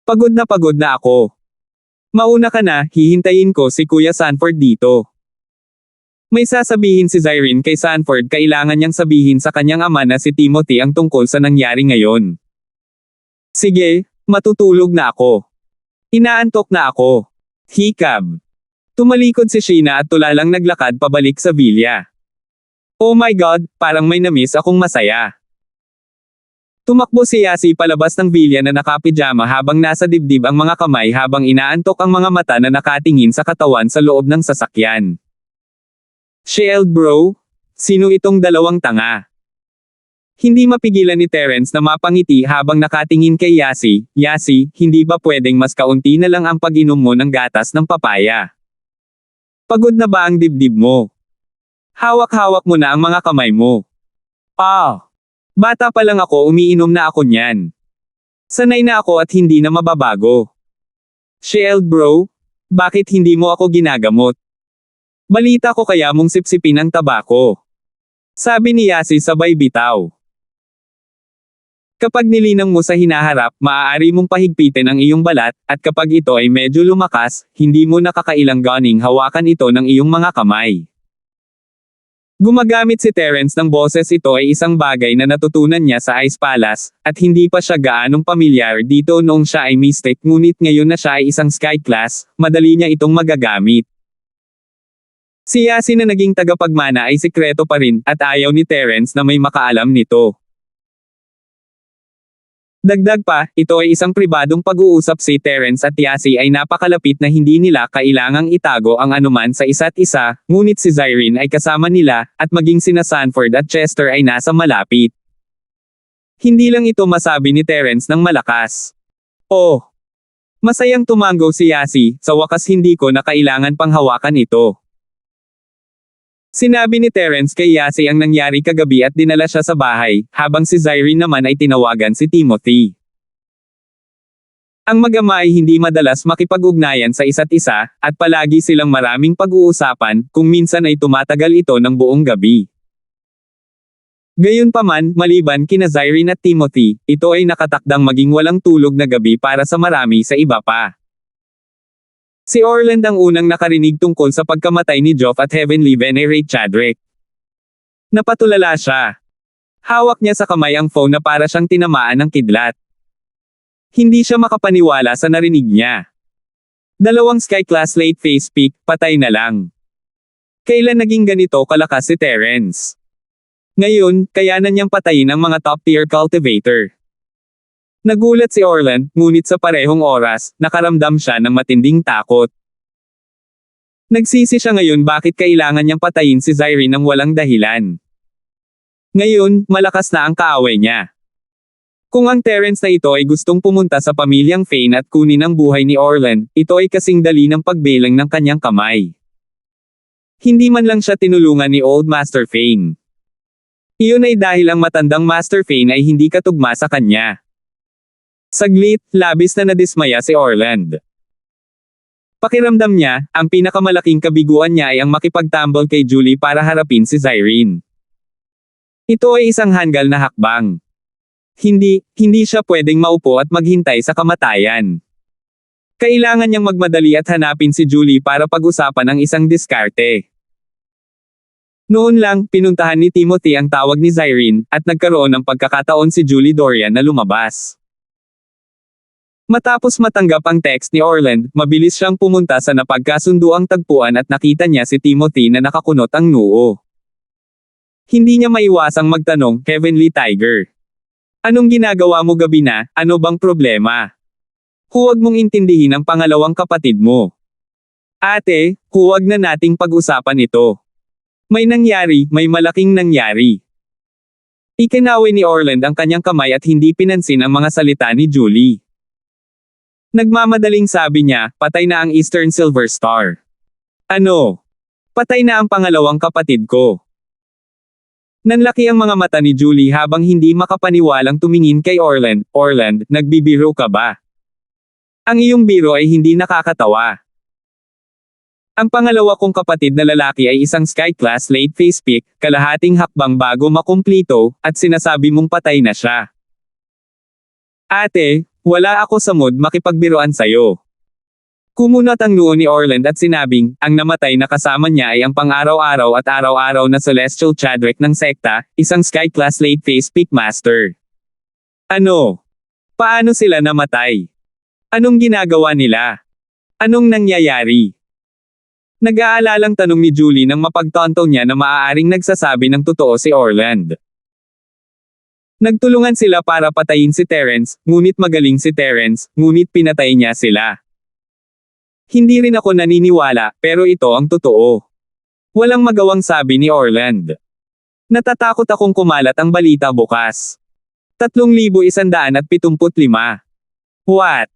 Pagod na ako. Mauna ka na, hihintayin ko si Kuya Sanford dito. May sasabihin si Zyrene kay Sanford. Kailangan niyang sabihin sa kanyang ama na si Timothy ang tungkol sa nangyari ngayon. Sige, matutulog na ako. Inaantok na ako. Hikab. Tumalikod si Sheena at tulalang naglakad pabalik sa villa. Oh my God, parang may namiss akong masaya. Tumakbo si Yasi palabas ng villa na nakapijama habang nasa dibdib ang mga kamay habang inaantok ang mga mata na nakatingin sa katawan sa loob ng sasakyan. Shield bro? Sino itong dalawang tanga? Hindi mapigilan ni Terrence na mapangiti habang nakatingin kay Yasi. Yasi, hindi ba pwedeng mas kaunti na lang ang pag-inom mo ng gatas ng papaya? Pagod na ba ang dibdib mo? Hawak-hawak mo na ang mga kamay mo. Bata pa lang ako, umiinom na ako niyan. Sanay na ako at hindi na mababago. Shield bro? Bakit hindi mo ako ginagamot? Balita ko kaya mong sipsipin ang tabako. Sabi ni Yasi sabay bitaw. Kapag nilinang mo sa hinaharap, maaari mong pahigpitin ang iyong balat, at kapag ito ay medyo lumakas, hindi mo nakakailang ganing hawakan ito ng iyong mga kamay. Gumagamit si Terrence ng boses. Ito ay isang bagay na natutunan niya sa Ice Palace, at hindi pa siya gaanong pamilyar dito noong siya ay mystic, ngunit ngayon na siya ay isang Sky Class, madali niya itong magagamit. Si Yasi na naging tagapagmana ay sikreto pa rin, at ayaw ni Terrence na may makaalam nito. Dagdag pa, ito ay isang pribadong pag-uusap. Si Terence at Yasi ay napakalapit na hindi nila kailangang itago ang anuman sa isa't isa, ngunit si Zyrene ay kasama nila, at maging sina Sanford at Chester ay nasa malapit. Hindi lang ito masabi ni Terence ng malakas. Oh! Masayang tumanggo si Yasi, sa wakas hindi ko na kailangan pang hawakan ito. Sinabi ni Terence kay Yasi ang nangyari kagabi at dinala siya sa bahay, habang si Zyrene naman ay tinawagan si Timothy. Ang mag-ama ay hindi madalas makipag-ugnayan sa isa't isa, at palagi silang maraming pag-uusapan, kung minsan ay tumatagal ito ng buong gabi. Gayunpaman, maliban kina Zyrene at Timothy, ito ay nakatakdang maging walang tulog na gabi para sa marami sa iba pa. Si Orland ang unang nakarinig tungkol sa pagkamatay ni Geoff at Heavenly Venerate Chadrick. Napatulala siya. Hawak niya sa kamay ang phone na para siyang tinamaan ng kidlat. Hindi siya makapaniwala sa narinig niya. 2 Sky Class late phase peak, patay na lang. Kailan naging ganito kalakas si Terence? Ngayon, kayanan niyang patayin ang mga top-tier cultivator. Nagulat si Orland, ngunit sa parehong oras, nakaramdam siya ng matinding takot. Nagsisi siya ngayon bakit kailangan niyang patayin si Zyrene ng walang dahilan. Ngayon, malakas na ang kaaway niya. Kung ang Terence na ito ay gustong pumunta sa pamilyang Fane at kunin ang buhay ni Orland, ito ay kasing dali ng pagbelang ng kanyang kamay. Hindi man lang siya tinulungan ni Old Master Fane. Iyon ay dahil ang matandang Master Fane ay hindi katugma sa kanya. Saglit, labis na nadismaya si Orland. Pakiramdam niya, ang pinakamalaking kabiguan niya ay ang makipagtambol kay Julie para harapin si Zyrene. Ito ay isang hanggal na hakbang. Hindi siya pwedeng maupo at maghintay sa kamatayan. Kailangan niyang magmadali at hanapin si Julie para pag-usapan ang isang diskarte. Noon lang, pinuntahan ni Timothy ang tawag ni Zyrene, at nagkaroon ng pagkakataon si Julie Dorian na lumabas. Matapos matanggap ang text ni Orland, mabilis siyang pumunta sa napagkasunduang tagpuan at nakita niya si Timothy na nakakunot ang noo. Hindi niya maiwasang magtanong, Heavenly Tiger. Anong ginagawa mo gabi na, ano bang problema? Huwag mong intindihin ang pangalawang kapatid mo. Ate, huwag na nating pag-usapan ito. May nangyari, may malaking nangyari. Ikinaway ni Orland ang kanyang kamay at hindi pinansin ang mga salita ni Julie. Nagmamadaling sabi niya, patay na ang Eastern Silver Star. Ano? Patay na ang pangalawang kapatid ko. Nanlaki ang mga mata ni Julie habang hindi makapaniwalang tumingin kay Orland. Orland, nagbibiro ka ba? Ang iyong biro ay hindi nakakatawa. Ang pangalawa kong kapatid na lalaki ay isang Sky Class late phase peak, kalahating hakbang bago makumplito, at sinasabi mong patay na siya. Ate, wala ako sa mood makipagbiruan sa'yo. Kumunat ang noo ni Orland at sinabing, ang namatay na kasama niya ay ang pang-araw-araw at araw-araw na Celestial Chadrick ng sekta, isang Sky Class late phase peak master. Ano? Paano sila namatay? Anong ginagawa nila? Anong nangyayari? Nag-aalalang tanong ni Julie nang mapagtanto niya na maaaring nagsasabi ng totoo si Orland. Nagtulungan sila para patayin si Terence, ngunit magaling si Terence, ngunit pinatay niya sila. Hindi rin ako naniniwala, pero ito ang totoo. Walang magawang sabi ni Orland. Natatakot akong kumalat ang balita bukas. 3,175. What?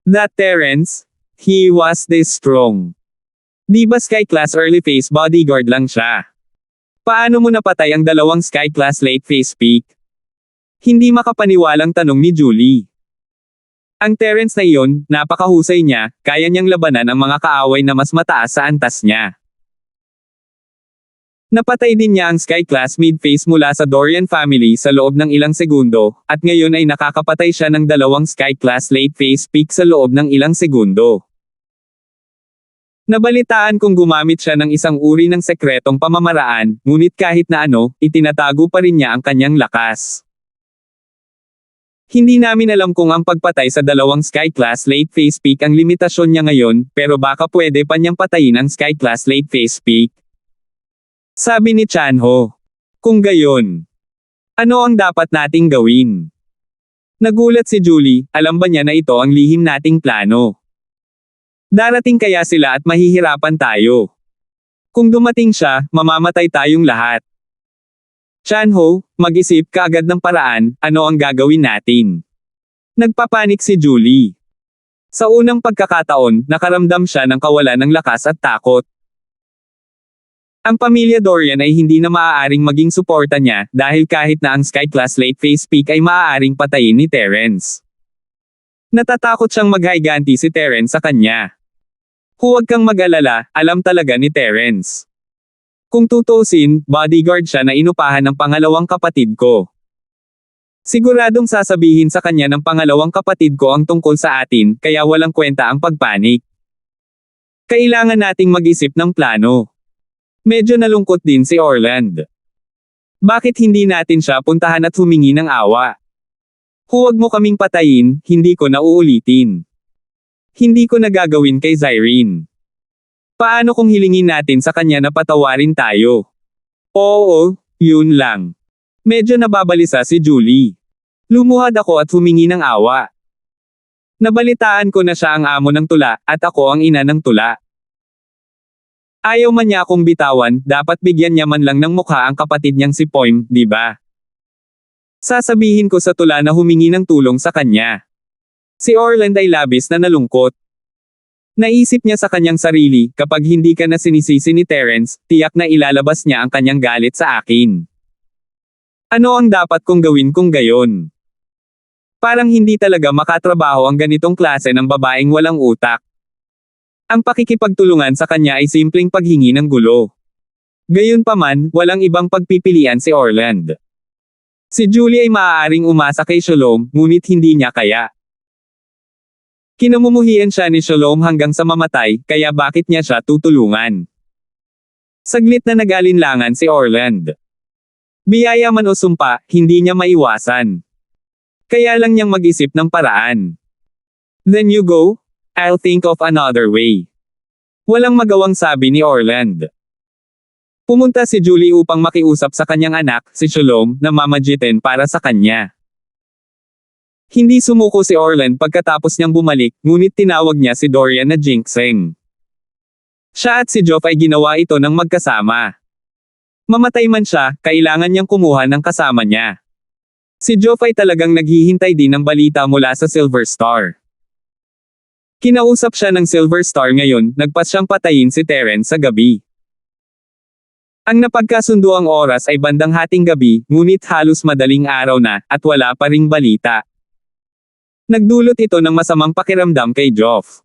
That Terence? He was this strong. Di ba Sky Class early phase bodyguard lang siya? Paano mo napatay ang 2 Sky Class late phase peak? Hindi makapaniwalang tanong ni Julie. Ang Terence na iyon, napakahusay niya, kaya niyang labanan ang mga kaaway na mas mataas sa antas niya. Napatay din niya ang Sky Class mid-phase mula sa Dorian family sa loob ng ilang segundo, at ngayon ay nakakapatay siya ng 2 Sky Class late phase peak sa loob ng ilang segundo. Nabalitaan kung gumamit siya ng isang uri ng sekretong pamamaraan, ngunit kahit na ano, itinatago pa rin niya ang kanyang lakas. Hindi namin alam kung ang pagpatay sa 2 Sky Class late phase peak ang limitasyon niya ngayon, pero baka pwede pa niyang patayin ang Sky Class late phase peak. Sabi ni Chanho. Kung gayon, ano ang dapat nating gawin? Nagulat si Julie, alam ba niya na ito ang lihim nating plano? Darating kaya sila at mahihirapan tayo. Kung dumating siya, mamamatay tayong lahat. Chanho, mag-isip ka agad ng paraan, ano ang gagawin natin? Nagpapanik si Julie. Sa unang pagkakataon, nakaramdam siya ng kawalan ng lakas at takot. Ang pamilya Dorian ay hindi na maaaring maging suporta niya dahil kahit na ang Sky Class Late Phase Peak ay maaaring patayin ni Terence. Natatakot siyang maghiganti si Terence sa kanya. Huwag kang mag-alala, alam talaga ni Terence. Kung tutuusin, bodyguard siya na inupahan ng pangalawang kapatid ko. Siguradong sasabihin sa kanya ng pangalawang kapatid ko ang tungkol sa atin, kaya walang kwenta ang pagpanik. Kailangan nating mag-isip ng plano. Medyo nalungkot din si Orland. Bakit hindi natin siya puntahan at humingi ng awa? Huwag mo kaming patayin, hindi ko na uulitin. Hindi ko na gagawin kay Zyrene. Paano kung hilingin natin sa kanya na patawarin tayo? Oo, yun lang. Medyo nababalisa si Julie. Lumuhad ako at humingi ng awa. Nabalitaan ko na siya ang amo ng tula, at ako ang ina ng tula. Ayaw man niya akong bitawan, dapat bigyan niya man lang ng mukha ang kapatid niyang si Poim, di ba? Sasabihin ko sa tula na humingi ng tulong sa kanya. Si Orland ay labis na nalungkot. Naisip niya sa kanyang sarili, kapag hindi ka na sinisisi ni Terence, tiyak na ilalabas niya ang kanyang galit sa akin. Ano ang dapat kong gawin kung gayon? Parang hindi talaga makatrabaho ang ganitong klase ng babaeng walang utak. Ang pakikipagtulungan sa kanya ay simpleng paghingi ng gulo. Gayunpaman, walang ibang pagpipilian si Orland. Si Julie ay maaaring umasa kay Shalom, ngunit hindi niya kaya. Kinamumuhian siya ni Shalom hanggang sa mamatay, kaya bakit niya siya tutulungan? Saglit na nag-alinlangan si Orland. Biyaya man o sumpa, hindi niya maiwasan. Kaya lang niyang mag-isip ng paraan. Then you go? I'll think of another way. Walang magawang sabi ni Orland. Pumunta si Julie upang makiusap sa kanyang anak, si Shalom, na mamagitin para sa kanya. Hindi sumuko si Orland pagkatapos niyang bumalik, ngunit tinawag niya si Dorian na Jinxing. Siya at si Geoff ay ginawa ito ng magkasama. Mamatay man siya, kailangan niyang kumuha ng kasama niya. Si Geoff ay talagang naghihintay din ng balita mula sa Silver Star. Kinausap siya ng Silver Star ngayon, nagpas siyang patayin si Terence sa gabi. Ang napagkasundo ang oras ay bandang hating gabi, ngunit halos madaling araw na, at wala pa ring balita. Nagdulot ito ng masamang pakiramdam kay Geoff.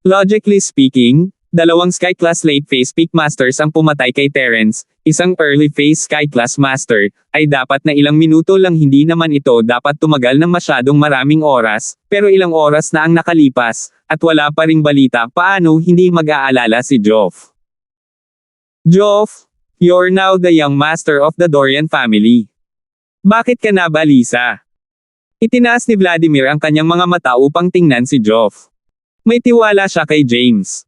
Logically speaking, dalawang Sky Class Late Phase Peak Masters ang pumatay kay Terence, isang Early Phase Sky Class Master, ay dapat na ilang minuto lang, hindi naman ito dapat tumagal ng masyadong maraming oras, pero ilang oras na ang nakalipas, at wala pa ring balita. Paano hindi mag-aalala si Geoff? Geoff, you're now the young master of the Dorian family. Bakit ka nabalisa? Itinaas ni Vladimir ang kanyang mga mata upang tingnan si Geoff. May tiwala siya kay James.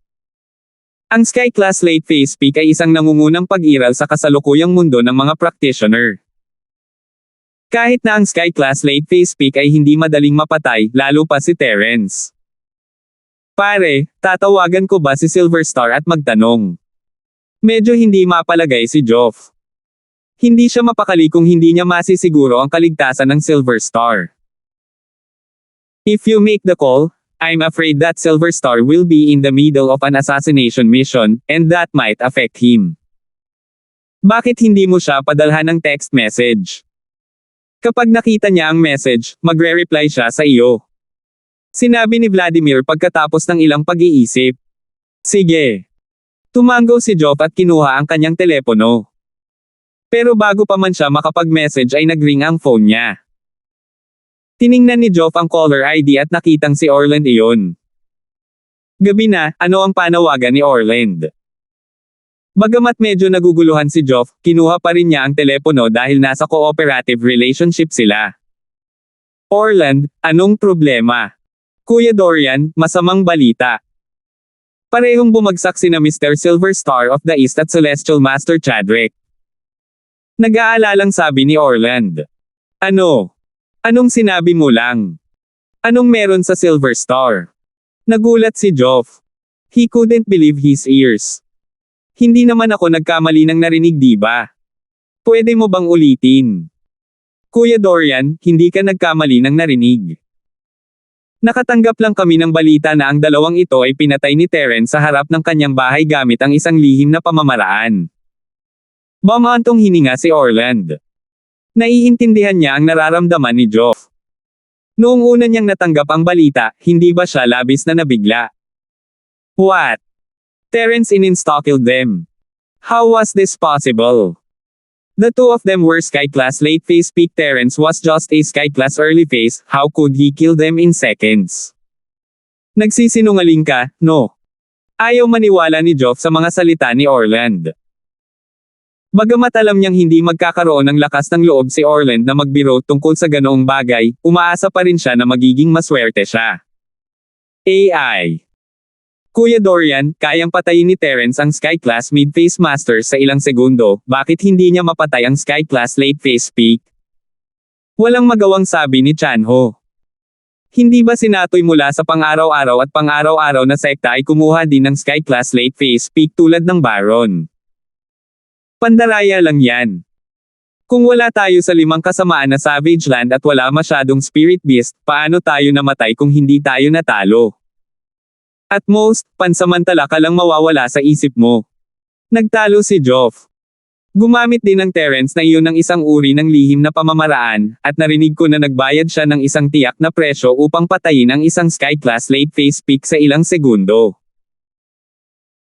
Ang Sky Class Late Phase Peak ay isang nangungunang pag-iral sa kasalukuyang mundo ng mga practitioner. Kahit na ang Sky Class Late Phase Peak ay hindi madaling mapatay, lalo pa si Terence. Pare, tatawagan ko ba si Silver Star at magtanong? Medyo hindi mapalagay si Geoff. Hindi siya mapakali kung hindi niya masisiguro ang kaligtasan ng Silver Star. If you make the call, I'm afraid that Silver Star will be in the middle of an assassination mission, and that might affect him. Bakit hindi mo siya padalhan ng text message? Kapag nakita niya ang message, magre-reply siya sa iyo. Sinabi ni Vladimir pagkatapos ng ilang pag-iisip. Sige. Tumango si Geoff at kinuha ang kanyang telepono. Pero bago pa man siya makapag-message ay nag-ring ang phone niya. Tiningnan ni Geoff ang caller ID at nakitang si Orland iyon. Gabi na, ano ang panawagan ni Orland? Bagamat medyo naguguluhan si Geoff, kinuha pa rin niya ang telepono dahil nasa cooperative relationship sila. Orland, anong problema? Kuya Dorian, masamang balita. Parehong bumagsak sina Mr. Silver Star of the East at Celestial Master Chadrick. Nag-aalalang sabi ni Orland. Ano? Anong sinabi mo lang? Anong meron sa Silver Star? Nagulat si Joff. He couldn't believe his ears. Hindi naman ako nagkamali ng narinig, di ba? Pwede mo bang ulitin? Kuya Dorian, hindi ka nagkamali ng narinig. Nakatanggap lang kami ng balita na ang dalawang ito ay pinatay ni Terrence sa harap ng kanyang bahay gamit ang isang lihim na pamamaraan. Bumantong hininga si Orland. Naiintindihan niya ang nararamdaman ni Joff. Noong una niyang natanggap ang balita, hindi ba siya labis na nabigla? What? Terrence killed them. How was this possible? The two of them were Sky Class late phase peak. Terrence was just a Sky Class early phase. How could he kill them in seconds? Nagsisinungaling ka, no? Ayaw maniwala ni Joff sa mga salita ni Orland. Bagamat alam niyang hindi magkakaroon ng lakas ng loob si Orland na magbiro tungkol sa ganoong bagay, umaasa pa rin siya na magiging maswerte siya. AI. Kuya Dorian, kayang patayin ni Terrence ang Sky Class mid-phase master sa ilang segundo, bakit hindi niya mapatay ang Sky Class late phase peak? Walang magawang sabi ni Chanho. Hindi ba sinatoy mula sa pang-araw-araw at pang-araw-araw na sekta ay kumuha din ng Sky Class late phase peak tulad ng Baron? Pandaraya lang yan. Kung wala tayo sa 5 kasamaan na Savage Land at wala masyadong Spirit Beast, paano tayo namatay kung hindi tayo natalo? At most, pansamantala ka lang mawawala sa isip mo. Nagtalo si Joff. Gumamit din ng Terrence na iyon ng isang uri ng lihim na pamamaraan, at narinig ko na nagbayad siya ng isang tiyak na presyo upang patayin ang isang Sky Class late phase peak sa ilang segundo.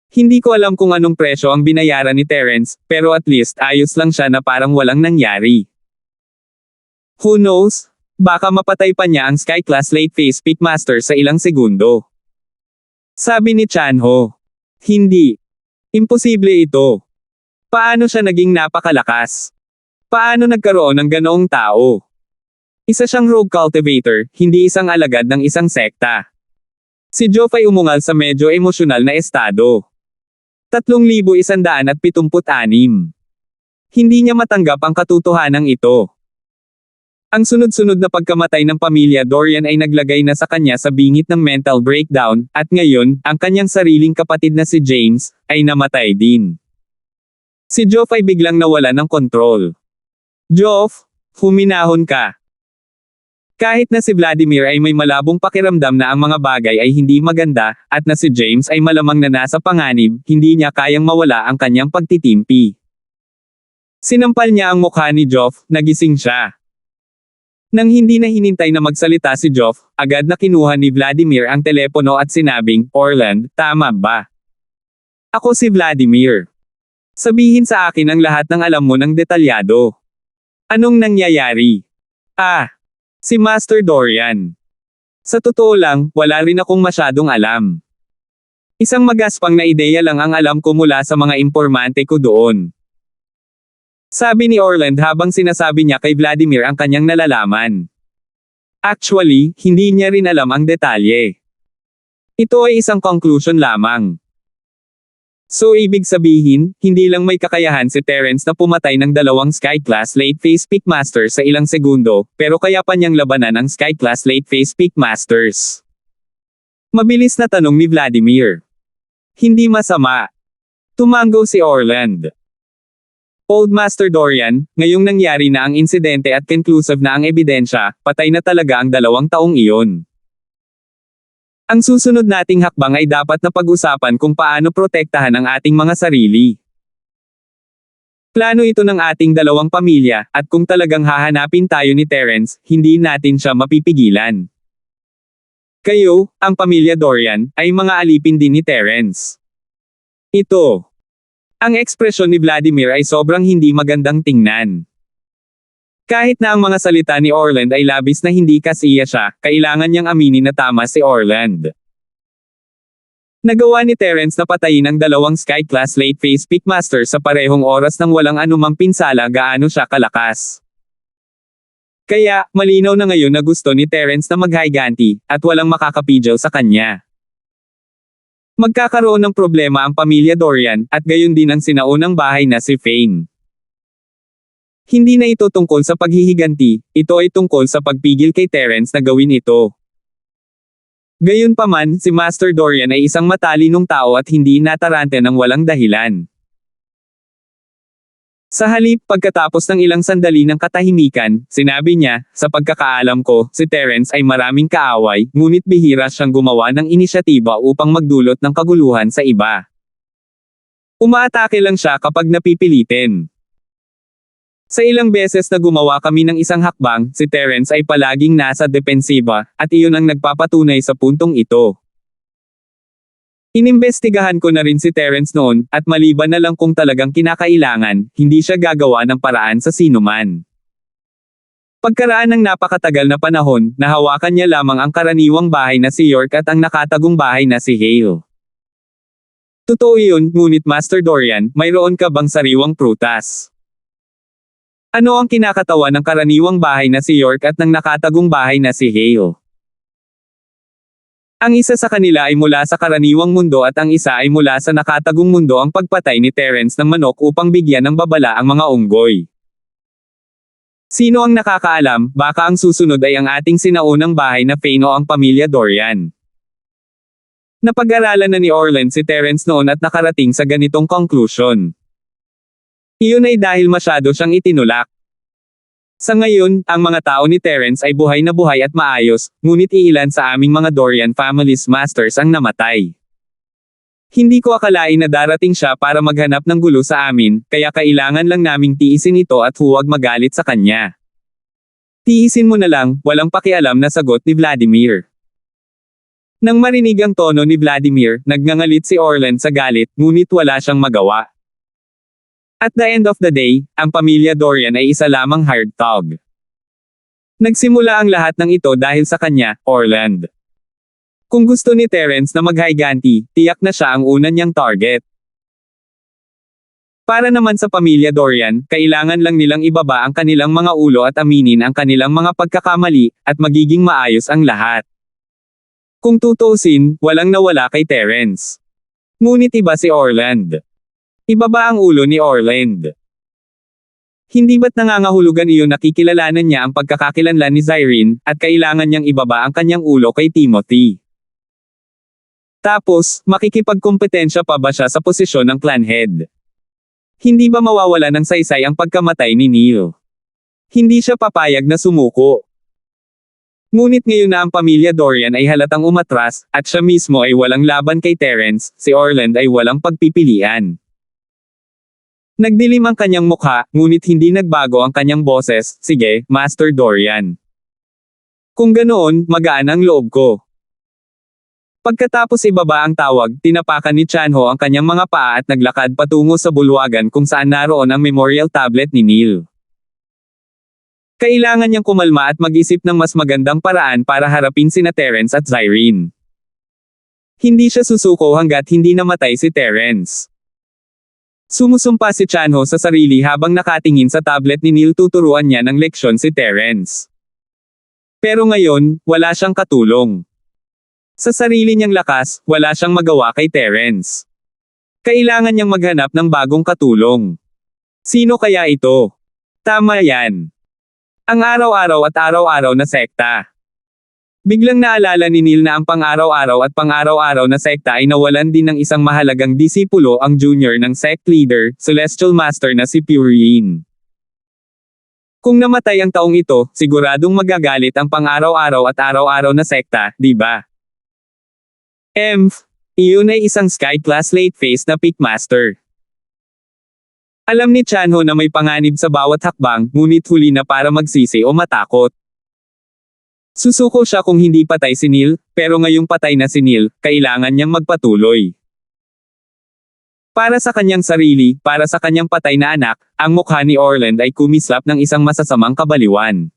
Hindi ko alam kung anong presyo ang binayaran ni Terrence, pero at least ayos lang siya na parang walang nangyari. Who knows? Baka mapatay pa niya ang Sky Class late phase peak master sa ilang segundo. Sabi ni Chanho. Hindi. Imposible ito. Paano siya naging napakalakas? Paano nagkaroon ng ganoong tao? Isa siyang rogue cultivator, hindi isang alagad ng isang sekta. Si Joff ay umungal sa medyo emosyonal na estado. 3,176. Hindi niya matanggap ang katotohanan ito. Ang sunod-sunod na pagkamatay ng pamilya Dorian ay naglagay na sa kanya sa bingit ng mental breakdown, at ngayon, ang kanyang sariling kapatid na si James, ay namatay din. Si Joff ay biglang nawala ng kontrol. Joff, huminahon ka. Kahit na si Vladimir ay may malabong pakiramdam na ang mga bagay ay hindi maganda, at na si James ay malamang na nasa panganib, hindi niya kayang mawala ang kanyang pagtitimpi. Sinampal niya ang mukha ni Joff, nagising siya. Nang hindi na hinintay na magsalita si Joff, agad na kinuha ni Vladimir ang telepono at sinabing, Orland, tama ba? Ako si Vladimir. Sabihin sa akin ang lahat ng alam mo ng detalyado. Anong nangyayari? Si Master Dorian. Sa totoo lang, wala rin akong masyadong alam. Isang magaspang na ideya lang ang alam ko mula sa mga impormante ko doon. Sabi ni Orland habang sinasabi niya kay Vladimir ang kanyang nalalaman. Actually, hindi niya rin alam ang detalye. Ito ay isang conclusion lamang. So ibig sabihin, hindi lang may kakayahan si Terrence na pumatay ng dalawang Sky Class late phase peak masters sa ilang segundo, pero kaya pa niyang labanan ang Sky Class late phase peak masters. Mabilis na tanong ni Vladimir. Hindi masama. Tumango si Orland. Old Master Dorian, ngayong nangyari na ang insidente at conclusive na ang ebidensya, patay na talaga ang 2 taong iyon. Ang susunod nating hakbang ay dapat na pag-usapan kung paano protektahan ang ating mga sarili. Plano ito ng ating 2 pamilya, at kung talagang hahanapin tayo ni Terrence, hindi natin siya mapipigilan. Kayo, ang pamilya Dorian, ay mga alipin din ni Terrence. Ito. Ang ekspresyon ni Vladimir ay sobrang hindi magandang tingnan. Kahit na ang mga salita ni Orland ay labis na hindi kasiya siya, kailangan niyang aminin na tama si Orland. Nagawa ni Terrence na patayin ang 2 Sky Class late phase peak master sa parehong oras nang walang anumang pinsala gaano siya kalakas. Kaya, malinaw na ngayon na gusto ni Terrence na maghiganti, at walang makakapidyaw sa kanya. Magkakaroon ng problema ang pamilya Dorian, at gayon din ang sinaunang bahay na si Fane. Hindi na ito tungkol sa paghihiganti, ito ay tungkol sa pagpigil kay Terence na gawin ito. Gayunpaman, si Master Dorian ay isang matalinong tao at hindi natarante ng walang dahilan. Sa halip, pagkatapos ng ilang sandali ng katahimikan, sinabi niya, sa pagkakaalam ko, si Terence ay maraming kaaway, ngunit bihira siyang gumawa ng inisyatiba upang magdulot ng kaguluhan sa iba. Umaatake lang siya kapag napipilitin. Sa ilang beses na gumawa kami ng isang hakbang, si Terence ay palaging nasa depensiba, at iyon ang nagpapatunay sa puntong ito. Inimbestigahan ko na rin si Terence noon, at maliban na lang kung talagang kinakailangan, hindi siya gagawa ng paraan sa sinuman. Pagkaraan ng napakatagal na panahon, nahawakan niya lamang ang karaniwang bahay na si York at ang nakatagong bahay na si Hale. Totoo yun, ngunit Master Dorian, mayroon ka bang sariwang prutas? Ano ang kinakatawa ng karaniwang bahay na si York at ng nakatagong bahay na si Hale? Ang isa sa kanila ay mula sa karaniwang mundo at ang isa ay mula sa nakatagong mundo, ang pagpatay ni Terence ng manok upang bigyan ng babala ang mga unggoy. Sino ang nakakaalam, baka ang susunod ay ang ating sinaunang bahay na Fane o ang pamilya Dorian. Napag-aralan na ni Orland si Terence noon at nakarating sa ganitong conclusion. Iyon ay dahil masyado siyang itinulak. Sa ngayon, ang mga tao ni Terence ay buhay na buhay at maayos, ngunit iilan sa aming mga Dorian family's masters ang namatay. Hindi ko akalain na darating siya para maghanap ng gulo sa amin, kaya kailangan lang naming tiisin ito at huwag magalit sa kanya. Tiisin mo na lang, walang pakialam na sagot ni Vladimir. Nang marinig ang tono ni Vladimir, nagngangalit si Orland sa galit, ngunit wala siyang magawa. At the end of the day, ang pamilya Dorian ay isa lamang hired thug. Nagsimula ang lahat ng ito dahil sa kanya, Orland. Kung gusto ni Terence na maghiganti, tiyak na siya ang una niyang target. Para naman sa pamilya Dorian, kailangan lang nilang ibaba ang kanilang mga ulo at aminin ang kanilang mga pagkakamali, at magiging maayos ang lahat. Kung tutuusin, walang nawala kay Terence. Ngunit iba si Orland. Ibaba ang ulo ni Orland. Hindi ba't nangangahulugan iyon na kikilalanan niya ang pagkakakilanlan ni Zyrene, at kailangan niyang ibaba ang kanyang ulo kay Timothy? Tapos, makikipagkompetensya pa ba siya sa posisyon ng clan head? Hindi ba mawawala ng saysay ang pagkamatay ni Neil? Hindi siya papayag na sumuko. Ngunit ngayon na ang pamilya Dorian ay halatang umatras, at siya mismo ay walang laban kay Terence, si Orland ay walang pagpipilian. Nagdilim ang kanyang mukha, ngunit hindi nagbago ang kanyang boses, sige, Master Dorian. Kung ganoon, magaan ang loob ko. Pagkatapos ibaba ang tawag, tinapakan ni Chanho ang kanyang mga paa at naglakad patungo sa bulwagan kung saan naroon ang memorial tablet ni Neil. Kailangan niyang kumalma at mag-isip ng mas magandang paraan para harapin sina Terence at Zyrene. Hindi siya susuko hanggat hindi namatay si Terence. Sumusumpa si Chanho sa sarili habang nakatingin sa tablet ni Neil, tuturuan niya ng leksyon si Terence. Pero ngayon, wala siyang katulong. Sa sarili niyang lakas, wala siyang magawa kay Terence. Kailangan niyang maghanap ng bagong katulong. Sino kaya ito? Tama yan. Ang araw-araw at araw-araw na sekta. Biglang naalala ni Neil na ang pang-araw-araw at pang-araw-araw na sekta ay nawalan din ng isang mahalagang disipulo, ang junior ng sect leader, Celestial Master na si Purine. Kung namatay ang taong ito, siguradong magagalit ang pang-araw-araw at araw-araw na sekta, di ba? Iyon ay isang Sky-class late phase na Pickmaster. Alam ni Chanho na may panganib sa bawat hakbang, ngunit huli na para magsisi o matakot. Susuko siya kung hindi patay si Neil, pero ngayong patay na si Neil, kailangan niyang magpatuloy. Para sa kanyang sarili, para sa kanyang patay na anak, ang mukha ni Orland ay kumislap ng isang masasamang kabaliwan.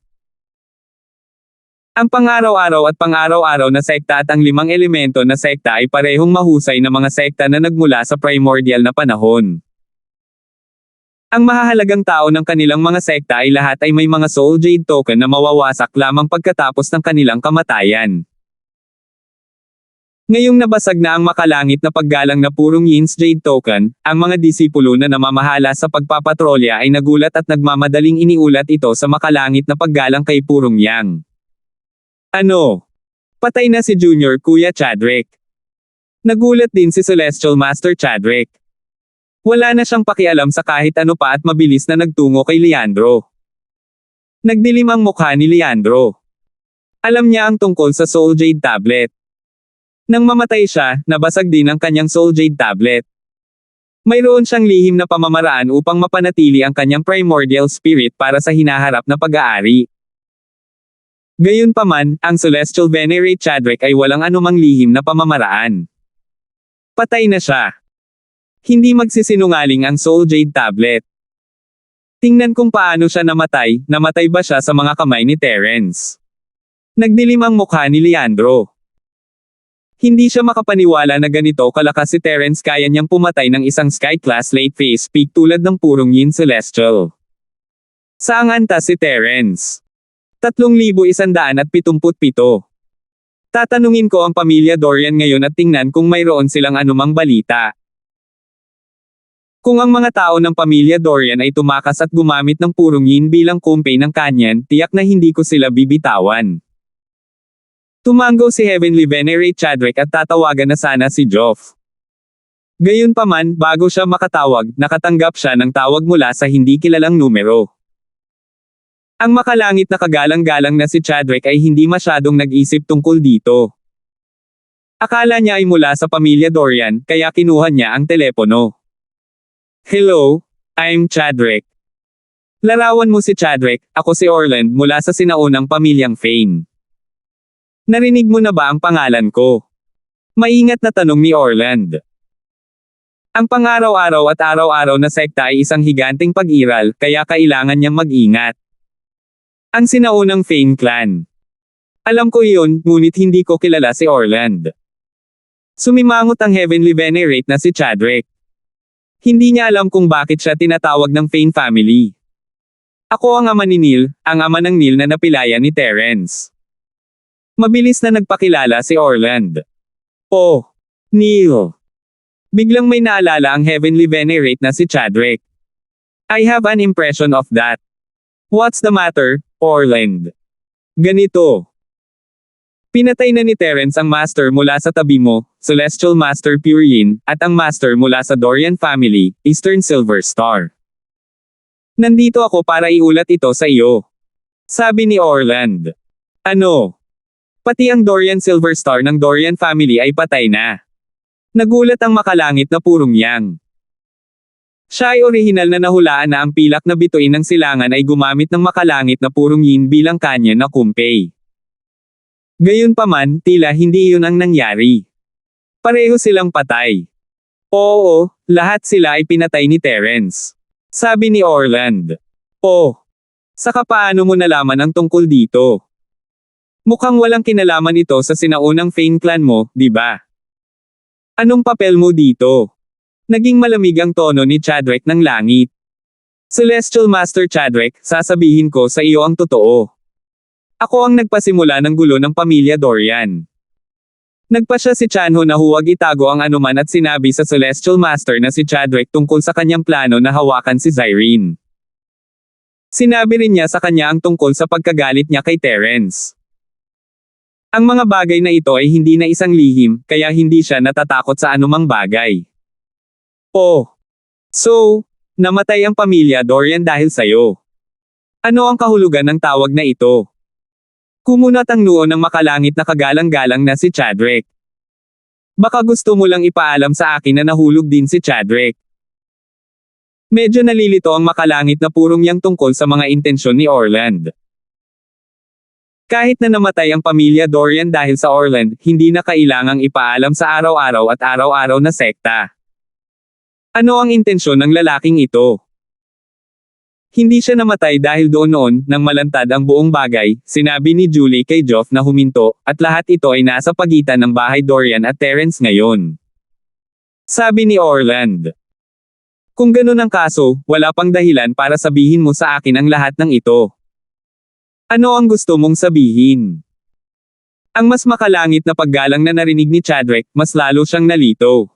Ang pang-araw-araw at pang-araw-araw na sekta at ang 5 elemento na sekta ay parehong mahusay na mga sekta na nagmula sa primordial na panahon. Ang mahahalagang tao ng kanilang mga sekta ay lahat ay may mga soul jade token na mawawasak lamang pagkatapos ng kanilang kamatayan. Ngayong nabasag na ang makalangit na paggalang na purong Yin's Jade Token, ang mga disipulo na namamahala sa pagpapatrolya ay nagulat at nagmamadaling iniulat ito sa makalangit na paggalang kay Purong Yang. Ano? Patay na si Junior Kuya Chadrick. Nagulat din si Celestial Master Chadrick. Wala na siyang pakialam sa kahit ano pa at mabilis na nagtungo kay Leandro. Nagdilim ang mukha ni Leandro. Alam niya ang tungkol sa Soul Jade Tablet. Nang mamatay siya, nabasag din ang kanyang Soul Jade Tablet. Mayroon siyang lihim na pamamaraan upang mapanatili ang kanyang primordial spirit para sa hinaharap na pag-aari. Gayunpaman, ang Celestial Venerate Chadrick ay walang anumang lihim na pamamaraan. Patay na siya. Hindi magsisinungaling ang Soul Jade Tablet. Tingnan kung paano siya namatay ba siya sa mga kamay ni Terence? Nagdilim ang mukha ni Leandro. Hindi siya makapaniwala na ganito kalakas si Terence kaya niyang pumatay ng isang Sky-class late phase peak tulad ng purong Yin Celestial. Saang antas si Terence? 3,177. Tatanungin ko ang pamilya Dorian ngayon at tingnan kung mayroon silang anumang balita. Kung ang mga tao ng pamilya Dorian ay tumakas at gumamit ng purong Yin bilang kumpay ng kanyan, tiyak na hindi ko sila bibitawan. Tumango si Heavenly Venerate Chadrick at tatawagan na sana si Joff. Gayunpaman, bago siya makatawag, nakatanggap siya ng tawag mula sa hindi kilalang numero. Ang makalangit na kagalang-galang na si Chadrick ay hindi masyadong nag-isip tungkol dito. Akala niya ay mula sa pamilya Dorian, kaya kinuha niya ang telepono. Hello, I'm Chadrick. Larawan mo si Chadrick, ako si Orland mula sa sinaunang pamilyang Fane. Narinig mo na ba ang pangalan ko? Maingat na tanong ni Orland. Ang pang-araw-araw at araw-araw na sekta ay isang higanteng pag-iral, kaya kailangan niyang mag-ingat. Ang sinaunang Fane Clan. Alam ko iyon, ngunit hindi ko kilala si Orland. Sumimangot ang Heavenly Venerate na si Chadrick. Hindi niya alam kung bakit siya tinatawag ng Fane family. Ako ang ama ni Neil, ang ama ng Neil na napilaya ni Terence. Mabilis na nagpakilala si Orland. Oh, Neil. Biglang may naalala ang Heavenly Venerate na si Chadrick. I have an impression of that. What's the matter, Orland? Ganito. Pinatay na ni Terence ang Master mula sa tabi mo, Celestial Master Pure Yin, at ang Master mula sa Dorian family, Eastern Silver Star. Nandito ako para iulat ito sa iyo. Sabi ni Orland. Ano? Pati ang Dorian Silver Star ng Dorian family ay patay na. Nagulat ang makalangit na purong Yang. Siya ay orihinal na nahulaan na ang pilak na bituin ng silangan ay gumamit ng makalangit na purong Yin bilang kanya na kumpay. Gayunpaman, tila hindi iyon ang nangyari. Pareho silang patay. Oo, lahat sila ay pinatay ni Terence. Sabi ni Orland. Oh. Saka paano mo nalaman ang tungkol dito? Mukhang walang kinalaman ito sa sinaunang Fane Clan mo, di ba? Anong papel mo dito? Naging malamig ang tono ni Chadrick ng langit. Celestial Master Chadrick, sasabihin ko sa iyo ang totoo. Ako ang nagpasimula ng gulo ng pamilya Dorian. Nagpasya si Chanho na huwag itago ang anuman at sinabi sa Celestial Master na si Chadrick tungkol sa kanyang plano na hawakan si Zyrene. Sinabi rin niya sa kanya ang tungkol sa pagkagalit niya kay Terence. Ang mga bagay na ito ay hindi na isang lihim, kaya hindi siya natatakot sa anumang bagay. Oh. So, namatay ang pamilya Dorian dahil sa'yo. Ano ang kahulugan ng tawag na ito? Kumunat ang noo ng makalangit na kagalang-galang na si Chadrick. Baka gusto mo lang ipaalam sa akin na nahulog din si Chadrick. Medyo nalilito ang makalangit na purong Yang tungkol sa mga intensyon ni Orland. Kahit na namatay ang pamilya Dorian dahil sa Orland, hindi na kailangang ipaalam sa araw-araw at araw-araw na sekta. Ano ang intensyon ng lalaking ito? Hindi siya namatay dahil doon noon, nang malantad ang buong bagay, sinabi ni Julie kay Joff na huminto, at lahat ito ay nasa pagitan ng bahay Dorian at Terence ngayon. Sabi ni Orland. Kung ganun ang kaso, wala pang dahilan para sabihin mo sa akin ang lahat ng ito. Ano ang gusto mong sabihin? Ang mas makalangit na paggalang na narinig ni Chadwick, mas lalo siyang nalito.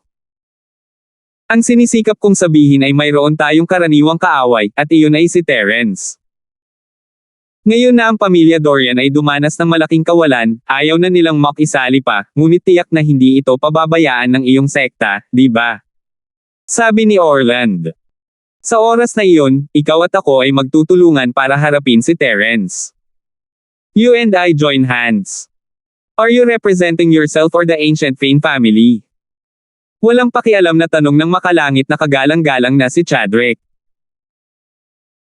Ang sinisikap kong sabihin ay mayroon tayong karaniwang kaaway, at iyon ay si Terence. Ngayon na ang pamilya Dorian ay dumanas ng malaking kawalan, ayaw na nilang makisali pa, ngunit tiyak na hindi ito pababayaan ng iyong sekta, di ba? Sabi ni Orland. Sa oras na iyon, ikaw at ako ay magtutulungan para harapin si Terence. You and I join hands. Are you representing yourself or the ancient Fane family? Walang pakialam na tanong ng makalangit na kagalang-galang na si Chadwick.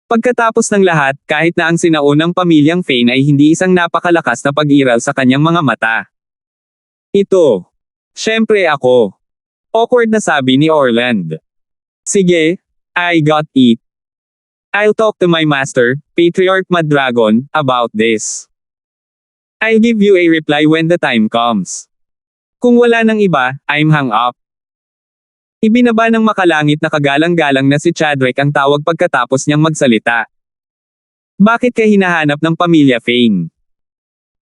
Pagkatapos ng lahat, kahit na ang sinaunang pamilyang Fane ay hindi isang napakalakas na pag-iral sa kanyang mga mata. Ito. Siyempre ako. Awkward na sabi ni Orland. Sige, I got it. I'll talk to my master, Patriarch Madragon, about this. I'll give you a reply when the time comes. Kung wala nang iba, I'm hung up. Ibinaba ng makalangit na kagalang-galang na si Chadwick ang tawag pagkatapos niyang magsalita. Bakit ka hinahanap ng pamilya Fane?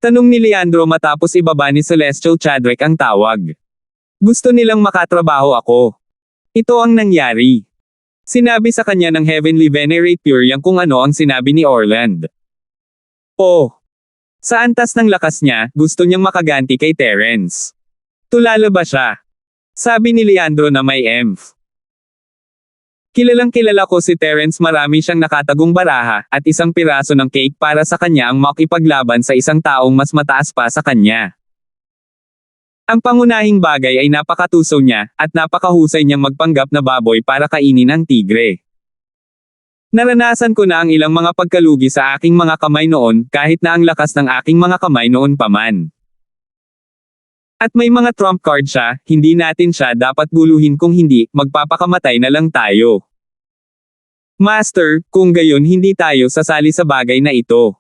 Tanong ni Leandro matapos ibaba ni Celestial Chadwick ang tawag. Gusto nilang makatrabaho ako. Ito ang nangyari. Sinabi sa kanya ng Heavenly Venerate Pure yang kung ano ang sinabi ni Orland. Oh. Sa antas ng lakas niya, gusto niyang makaganti kay Terence. Tulala ba siya? Sabi ni Leandro na may emph. Kilalang kilala ko si Terence, marami siyang nakatagong baraha, at isang piraso ng cake para sa kanya ang makipaglaban sa isang taong mas mataas pa sa kanya. Ang pangunahing bagay ay napakatuso niya, at napakahusay niyang magpanggap na baboy para kainin ang tigre. Naranasan ko na ang ilang mga pagkalugi sa aking mga kamay noon, kahit na ang lakas ng aking mga kamay noon pa man. At may mga trump card siya, hindi natin siya dapat guluhin, kung hindi, magpapakamatay na lang tayo. Master, kung gayon hindi tayo sasali sa bagay na ito.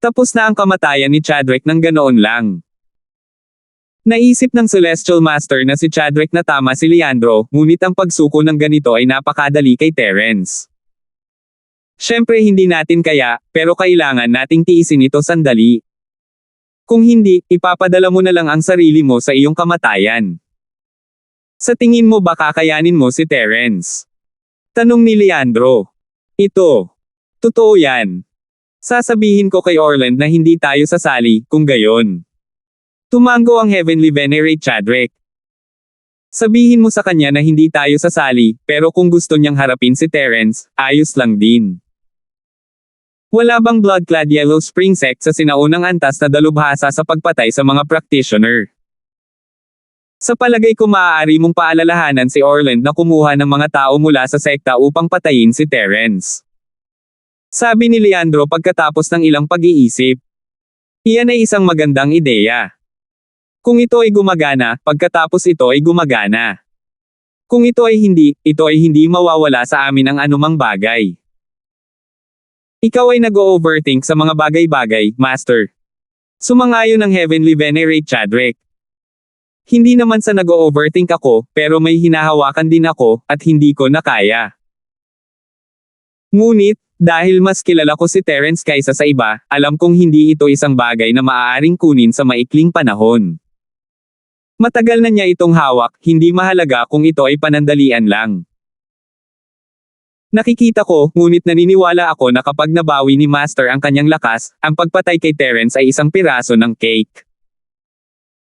Tapos na ang kamatayan ni Chadwick ng ganoon lang. Naisip ng Celestial Master na si Chadwick na tama si Leandro, ngunit ang pagsuko ng ganito ay napakadali kay Terence. Siyempre hindi natin kaya, pero kailangan nating tiisin ito sandali. Kung hindi, ipapadala mo na lang ang sarili mo sa iyong kamatayan. Sa tingin mo ba kakayanin mo si Terence? Tanong ni Leandro. Ito. Totoo yan. Sasabihin ko kay Orland na hindi tayo sasali, kung gayon. Tumango ang Heavenly Venerate Chadwick. Sabihin mo sa kanya na hindi tayo sasali, pero kung gusto niyang harapin si Terence, ayos lang din. Wala bang blood-clad Yellow Spring sect sa sinaunang antas na dalubhasa sa pagpatay sa mga practitioner? Sa palagay ko maaari mong paalalahanan si Orland na kumuha ng mga tao mula sa sekta upang patayin si Terence. Sabi ni Leandro pagkatapos ng ilang pag-iisip. Iyan ay isang magandang ideya. Kung ito ay gumagana, pagkatapos ito ay gumagana. Kung ito ay hindi mawawala sa amin ang anumang bagay. Ikaw ay nag-o-overthink sa mga bagay-bagay, Master. Sumangayon ng Heavenly Venerate Chadwick. Hindi naman sa nag-o-overthink ako, pero may hinahawakan din ako, at hindi ko na kaya. Ngunit, dahil mas kilala ko si Terence kaysa sa iba, alam kong hindi ito isang bagay na maaaring kunin sa maikling panahon. Matagal na niya itong hawak, hindi mahalaga kung ito ay panandalian lang. Nakikita ko, ngunit naniniwala ako na kapag nabawi ni Master ang kanyang lakas, ang pagpatay kay Terence ay isang piraso ng cake.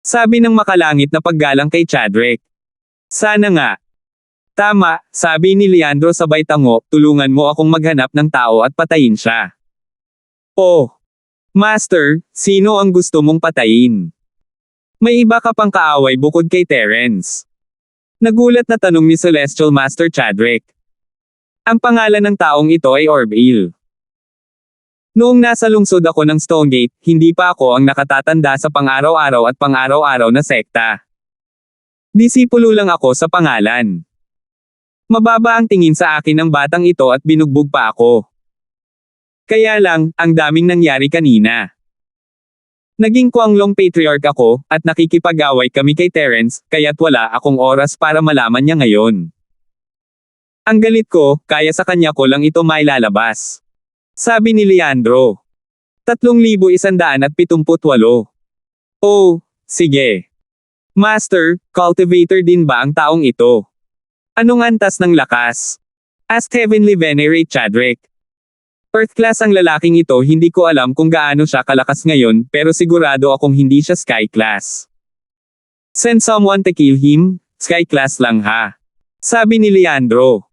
Sabi ng makalangit na paggalang kay Chadwick. Sana nga. Tama, sabi ni Leandro sabay tango, tulungan mo akong maghanap ng tao at patayin siya. Oh. Master, sino ang gusto mong patayin? May iba ka pang kaaway bukod kay Terence? Nagulat na tanong ni Celestial Master Chadwick. Ang pangalan ng taong ito ay Orville. Noong nasa lungsod ako ng Stonegate, hindi pa ako ang nakatatanda sa pang-araw-araw at pang-araw-araw na sekta. Disipulo lang ako sa pangalan. Mababa ang tingin sa akin ng batang ito at binugbog pa ako. Kaya lang, ang daming nangyari kanina. Naging Kuanglong Patriarch ako, at nakikipag-away kami kay Terence, kaya't wala akong oras para malaman niya ngayon. Ang galit ko, kaya sa kanya ko lang ito mailalabas. Sabi ni Leandro. 3,178. Oh, sige. Master, cultivator din ba ang taong ito? Anong antas ng lakas? Asked Heavenly Venerate Chadrick. Earth class ang lalaking ito, hindi ko alam kung gaano siya kalakas ngayon, pero sigurado akong hindi siya sky class. Send someone to kill him, sky class lang ha. Sabi ni Leandro.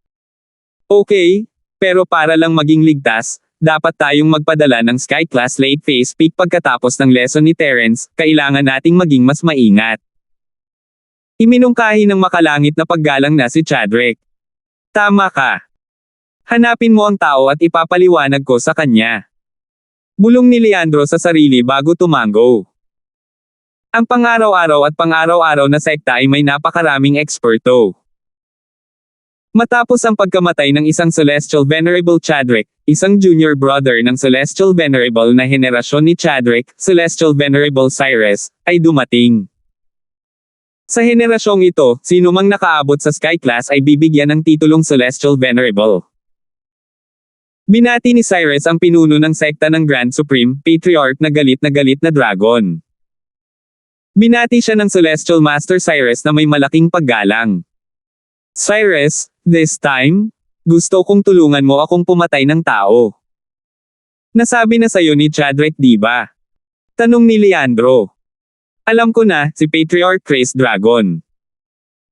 Okay, pero para lang maging ligtas, dapat tayong magpadala ng sky class late phase peak pagkatapos ng lesson ni Terence, kailangan nating maging mas maingat. Iminungkahi ng makalangit na paggalang na si Chadrick. Tama ka. Hanapin mo ang tao at ipapaliwanag ko sa kanya. Bulong ni Leandro sa sarili bago tumango. Ang pang-araw-araw at pang-araw-araw na sekta ay may napakaraming eksperto. Matapos ang pagkamatay ng isang Celestial Venerable Chadrick, isang junior brother ng Celestial Venerable na henerasyon ni Chadrick, Celestial Venerable Cyrus, ay dumating. Sa henerasyong ito, sino mang nakaabot sa Sky Class ay bibigyan ng titulong Celestial Venerable. Binati ni Cyrus ang pinuno ng sekta ng Grand Supreme, Patriarch na galit na dragon. Binati siya ng Celestial Master Cyrus na may malaking paggalang. Cyrus, this time, gusto kong tulungan mo akong pumatay ng tao. Nasabi na sayo ni Chadrick di ba? Tanong ni Leandro. Alam ko na, si Patriarch Chris Dragon.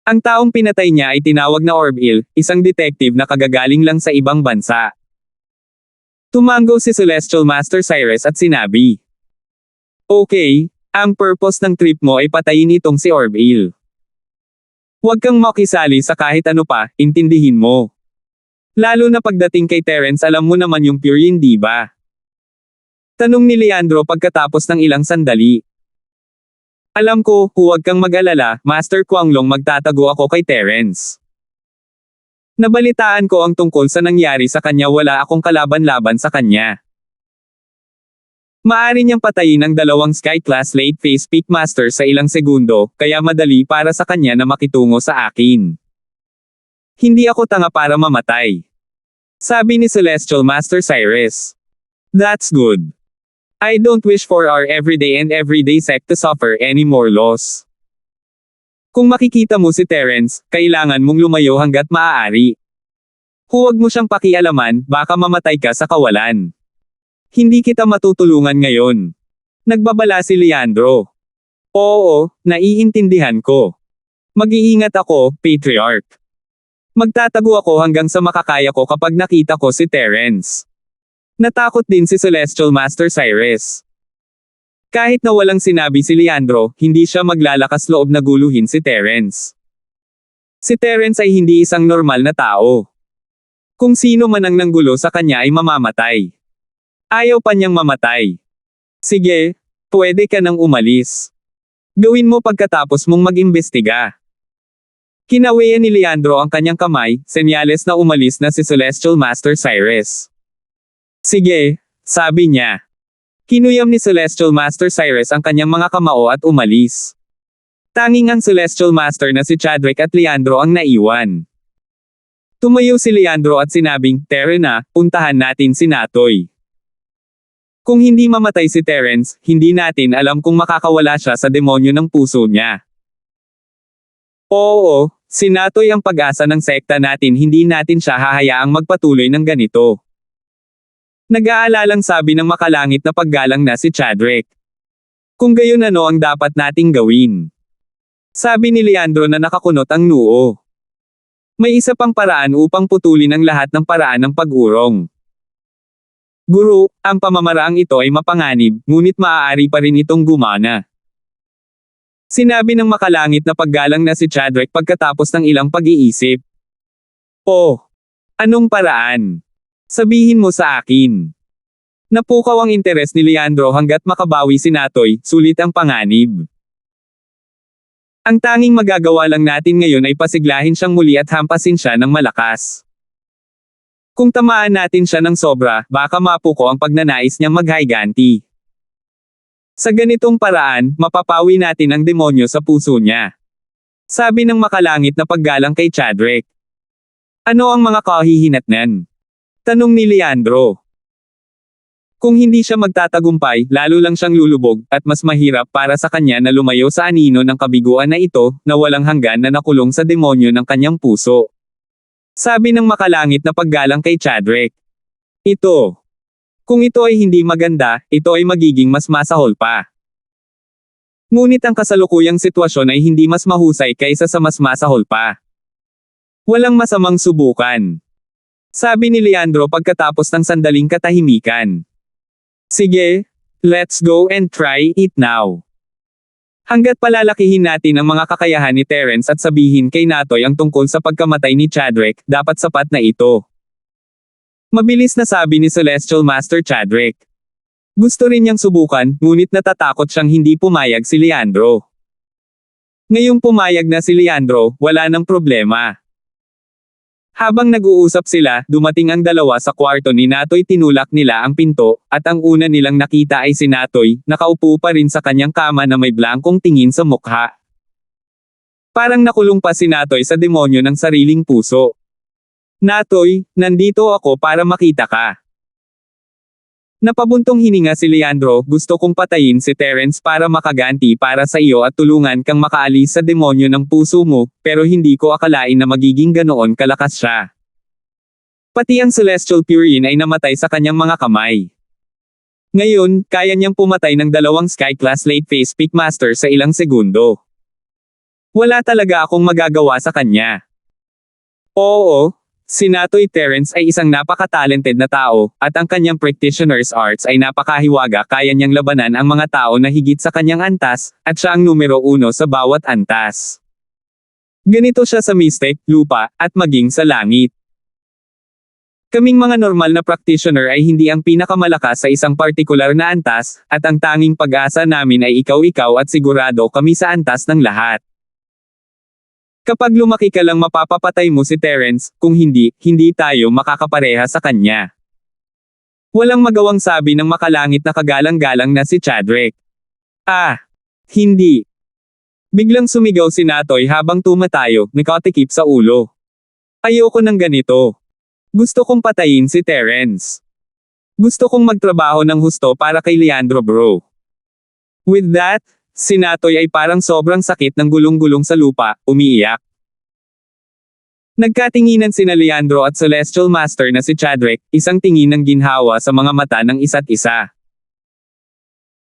Ang taong pinatay niya ay tinawag na Orb-il, isang detective na kagagaling lang sa ibang bansa. Tumango si Celestial Master Cyrus at sinabi. Okay, ang purpose ng trip mo ay patayin itong si Orb-il. Huwag kang makisali sa kahit ano pa, intindihin mo. Lalo na pagdating kay Terence, alam mo naman yung pure yun di ba? Tanong ni Leandro pagkatapos ng ilang sandali. Alam ko, huwag kang mag-alala, Master Kwanglong, magtatago ako kay Terence. Nabalitaan ko ang tungkol sa nangyari sa kanya, wala akong kalaban-laban sa kanya. Maari niyang patayin ang dalawang Sky Class Late Phase Peak Master sa ilang segundo, kaya madali para sa kanya na makitungo sa akin. Hindi ako tanga para mamatay. Sabi ni Celestial Master Cyrus. That's good. I don't wish for our everyday sect to suffer any more loss. Kung makikita mo si Terence, kailangan mong lumayo hanggat maaari. Huwag mo siyang pakialaman, baka mamatay ka sa kawalan. Hindi kita matutulungan ngayon. Nagbabala si Leandro. Oo, naiintindihan ko. Mag-iingat ako, Patriarch. Magtatago ako hanggang sa makakaya ko kapag nakita ko si Terence. Natakot din si Celestial Master Cyrus. Kahit na walang sinabi si Leandro, hindi siya maglalakas loob na guluhin si Terence. Si Terence ay hindi isang normal na tao. Kung sino man ang nanggulo sa kanya ay mamamatay. Ayaw pa niyang mamatay. Sige, pwede ka nang umalis. Gawin mo pagkatapos mong mag-imbestiga. Kinawian ni Leandro ang kanyang kamay, senyales na umalis na si Celestial Master Cyrus. Sige, sabi niya. Kinuyam ni Celestial Master Cyrus ang kanyang mga kamao at umalis. Tanging ang Celestial Master na si Chadrick at Leandro ang naiwan. Tumayo si Leandro at sinabing, Tara na, puntahan natin si Natoy. Kung hindi mamatay si Terence, hindi natin alam kung makakawala siya sa demonyo ng puso niya. Oo, si Natoy ang pag-asa ng sekta natin, hindi natin siya hahayaang magpatuloy ng ganito. Nag-aalalang sabi ng makalangit na paggalang na si Chadrick. Kung gayon ano ang dapat nating gawin? Sabi ni Leandro na nakakunot ang noo. May isa pang paraan upang putulin ang lahat ng paraan ng pag-urong. Guru, ang pamamaraang ito ay mapanganib, ngunit maaari pa rin itong gumana. Sinabi ng makalangit na paggalang na si Chadrick pagkatapos ng ilang pag-iisip. Oh, anong paraan? Sabihin mo sa akin. Napukaw ang interes ni Leandro hanggat makabawi si Natoy, sulit ang panganib. Ang tanging magagawa lang natin ngayon ay pasiglahin siyang muli at hampasin siya ng malakas. Kung tamaan natin siya ng sobra, baka mapuko ang pagnanais niyang maghiganti. Sa ganitong paraan, mapapawi natin ang demonyo sa puso niya. Sabi ng makalangit na paggalang kay Chadrick. Ano ang mga kahihinatnan? Tanong ni Leandro. Kung hindi siya magtatagumpay, lalo lang siyang lulubog, at mas mahirap para sa kanya na lumayo sa anino ng kabiguan na ito, na walang hanggan na nakulong sa demonyo ng kanyang puso. Sabi ng makalangit na paggalang kay Chadwick. Ito. Kung ito ay hindi maganda, ito ay magiging mas masahol pa. Ngunit ang kasalukuyang sitwasyon ay hindi mas mahusay kaysa sa mas masahol pa. Walang masamang subukan. Sabi ni Leandro pagkatapos ng sandaling katahimikan. Sige, let's go and try it now. Hanggat palalakihin natin ang mga kakayahan ni Terence at sabihin kay Natoy ang tungkol sa pagkamatay ni Chadwick, dapat sapat na ito. Mabilis na sabi ni Celestial Master Chadwick. Gusto rin niyang subukan, ngunit natatakot siyang hindi pumayag si Leandro. Ngayong pumayag na si Leandro, wala nang problema. Habang nag-uusap sila, dumating ang dalawa sa kwarto ni Natoy. Tinulak nila ang pinto, at ang una nilang nakita ay si Natoy, nakaupo pa rin sa kanyang kama na may blangkong tingin sa mukha. Parang nakulong pa si Natoy sa demonyo ng sariling puso. Natoy, nandito ako para makita ka. Napabuntong hininga si Leandro, gusto kong patayin si Terence para makaganti para sa iyo at tulungan kang makaalis sa demonyo ng puso mo, pero hindi ko akalain na magiging ganoon kalakas siya. Pati ang Celestial Purine ay namatay sa kanyang mga kamay. Ngayon, kaya niyang pumatay ng 2 Sky-class Late Phase Peakmaster sa ilang segundo. Wala talaga akong magagawa sa kanya. Oo. Si Natoy Terence ay isang napaka-talented na tao, at ang kanyang practitioner's arts ay napakahiwaga. Kaya niyang labanan ang mga tao na higit sa kanyang antas, at siya ang numero 1 sa bawat antas. Ganito siya sa Mystic, lupa, at maging sa langit. Kaming mga normal na practitioner ay hindi ang pinakamalakas sa isang partikular na antas, at ang tanging pag-asa namin ay ikaw at sigurado kami sa antas ng lahat. Kapag lumaki ka lang mapapapatay mo si Terence, kung hindi, hindi tayo makakapareha sa kanya. Walang magawang sabi ng makalangit na kagalang-galang na si Chadwick. Hindi. Biglang sumigaw si Natoy habang tumatayo, nakatikip sa ulo. Ayoko ng ganito. Gusto kong patayin si Terence. Gusto kong magtrabaho ng husto para kay Leandro bro. With that, si Natoy ay parang sobrang sakit ng gulong-gulong sa lupa, umiiyak. Nagkatinginan sina Leandro at Celestial Master na si Chadwick, isang tingin ng ginhawa sa mga mata ng isa't isa.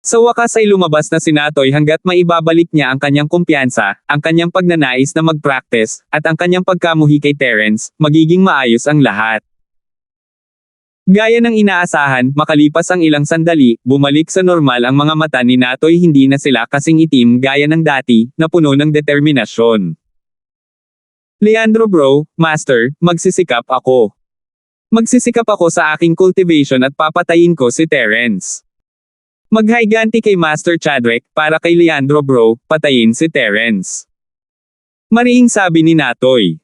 Sa wakas ay lumabas na si Natoy hanggat maibabalik niya ang kanyang kumpiyansa, ang kanyang pagnanais na mag-practice, at ang kanyang pagkamuhi kay Terence, magiging maayos ang lahat. Gaya ng inaasahan, makalipas ang ilang sandali, bumalik sa normal ang mga mata ni Natoy. Hindi na sila kasing itim gaya ng dati, na puno ng determinasyon. Leandro bro, master, magsisikap ako. Magsisikap ako sa aking cultivation at papatayin ko si Terence. Maghiganti kay Master Chadwick, para kay Leandro bro, patayin si Terence. Mariing sabi ni Natoy.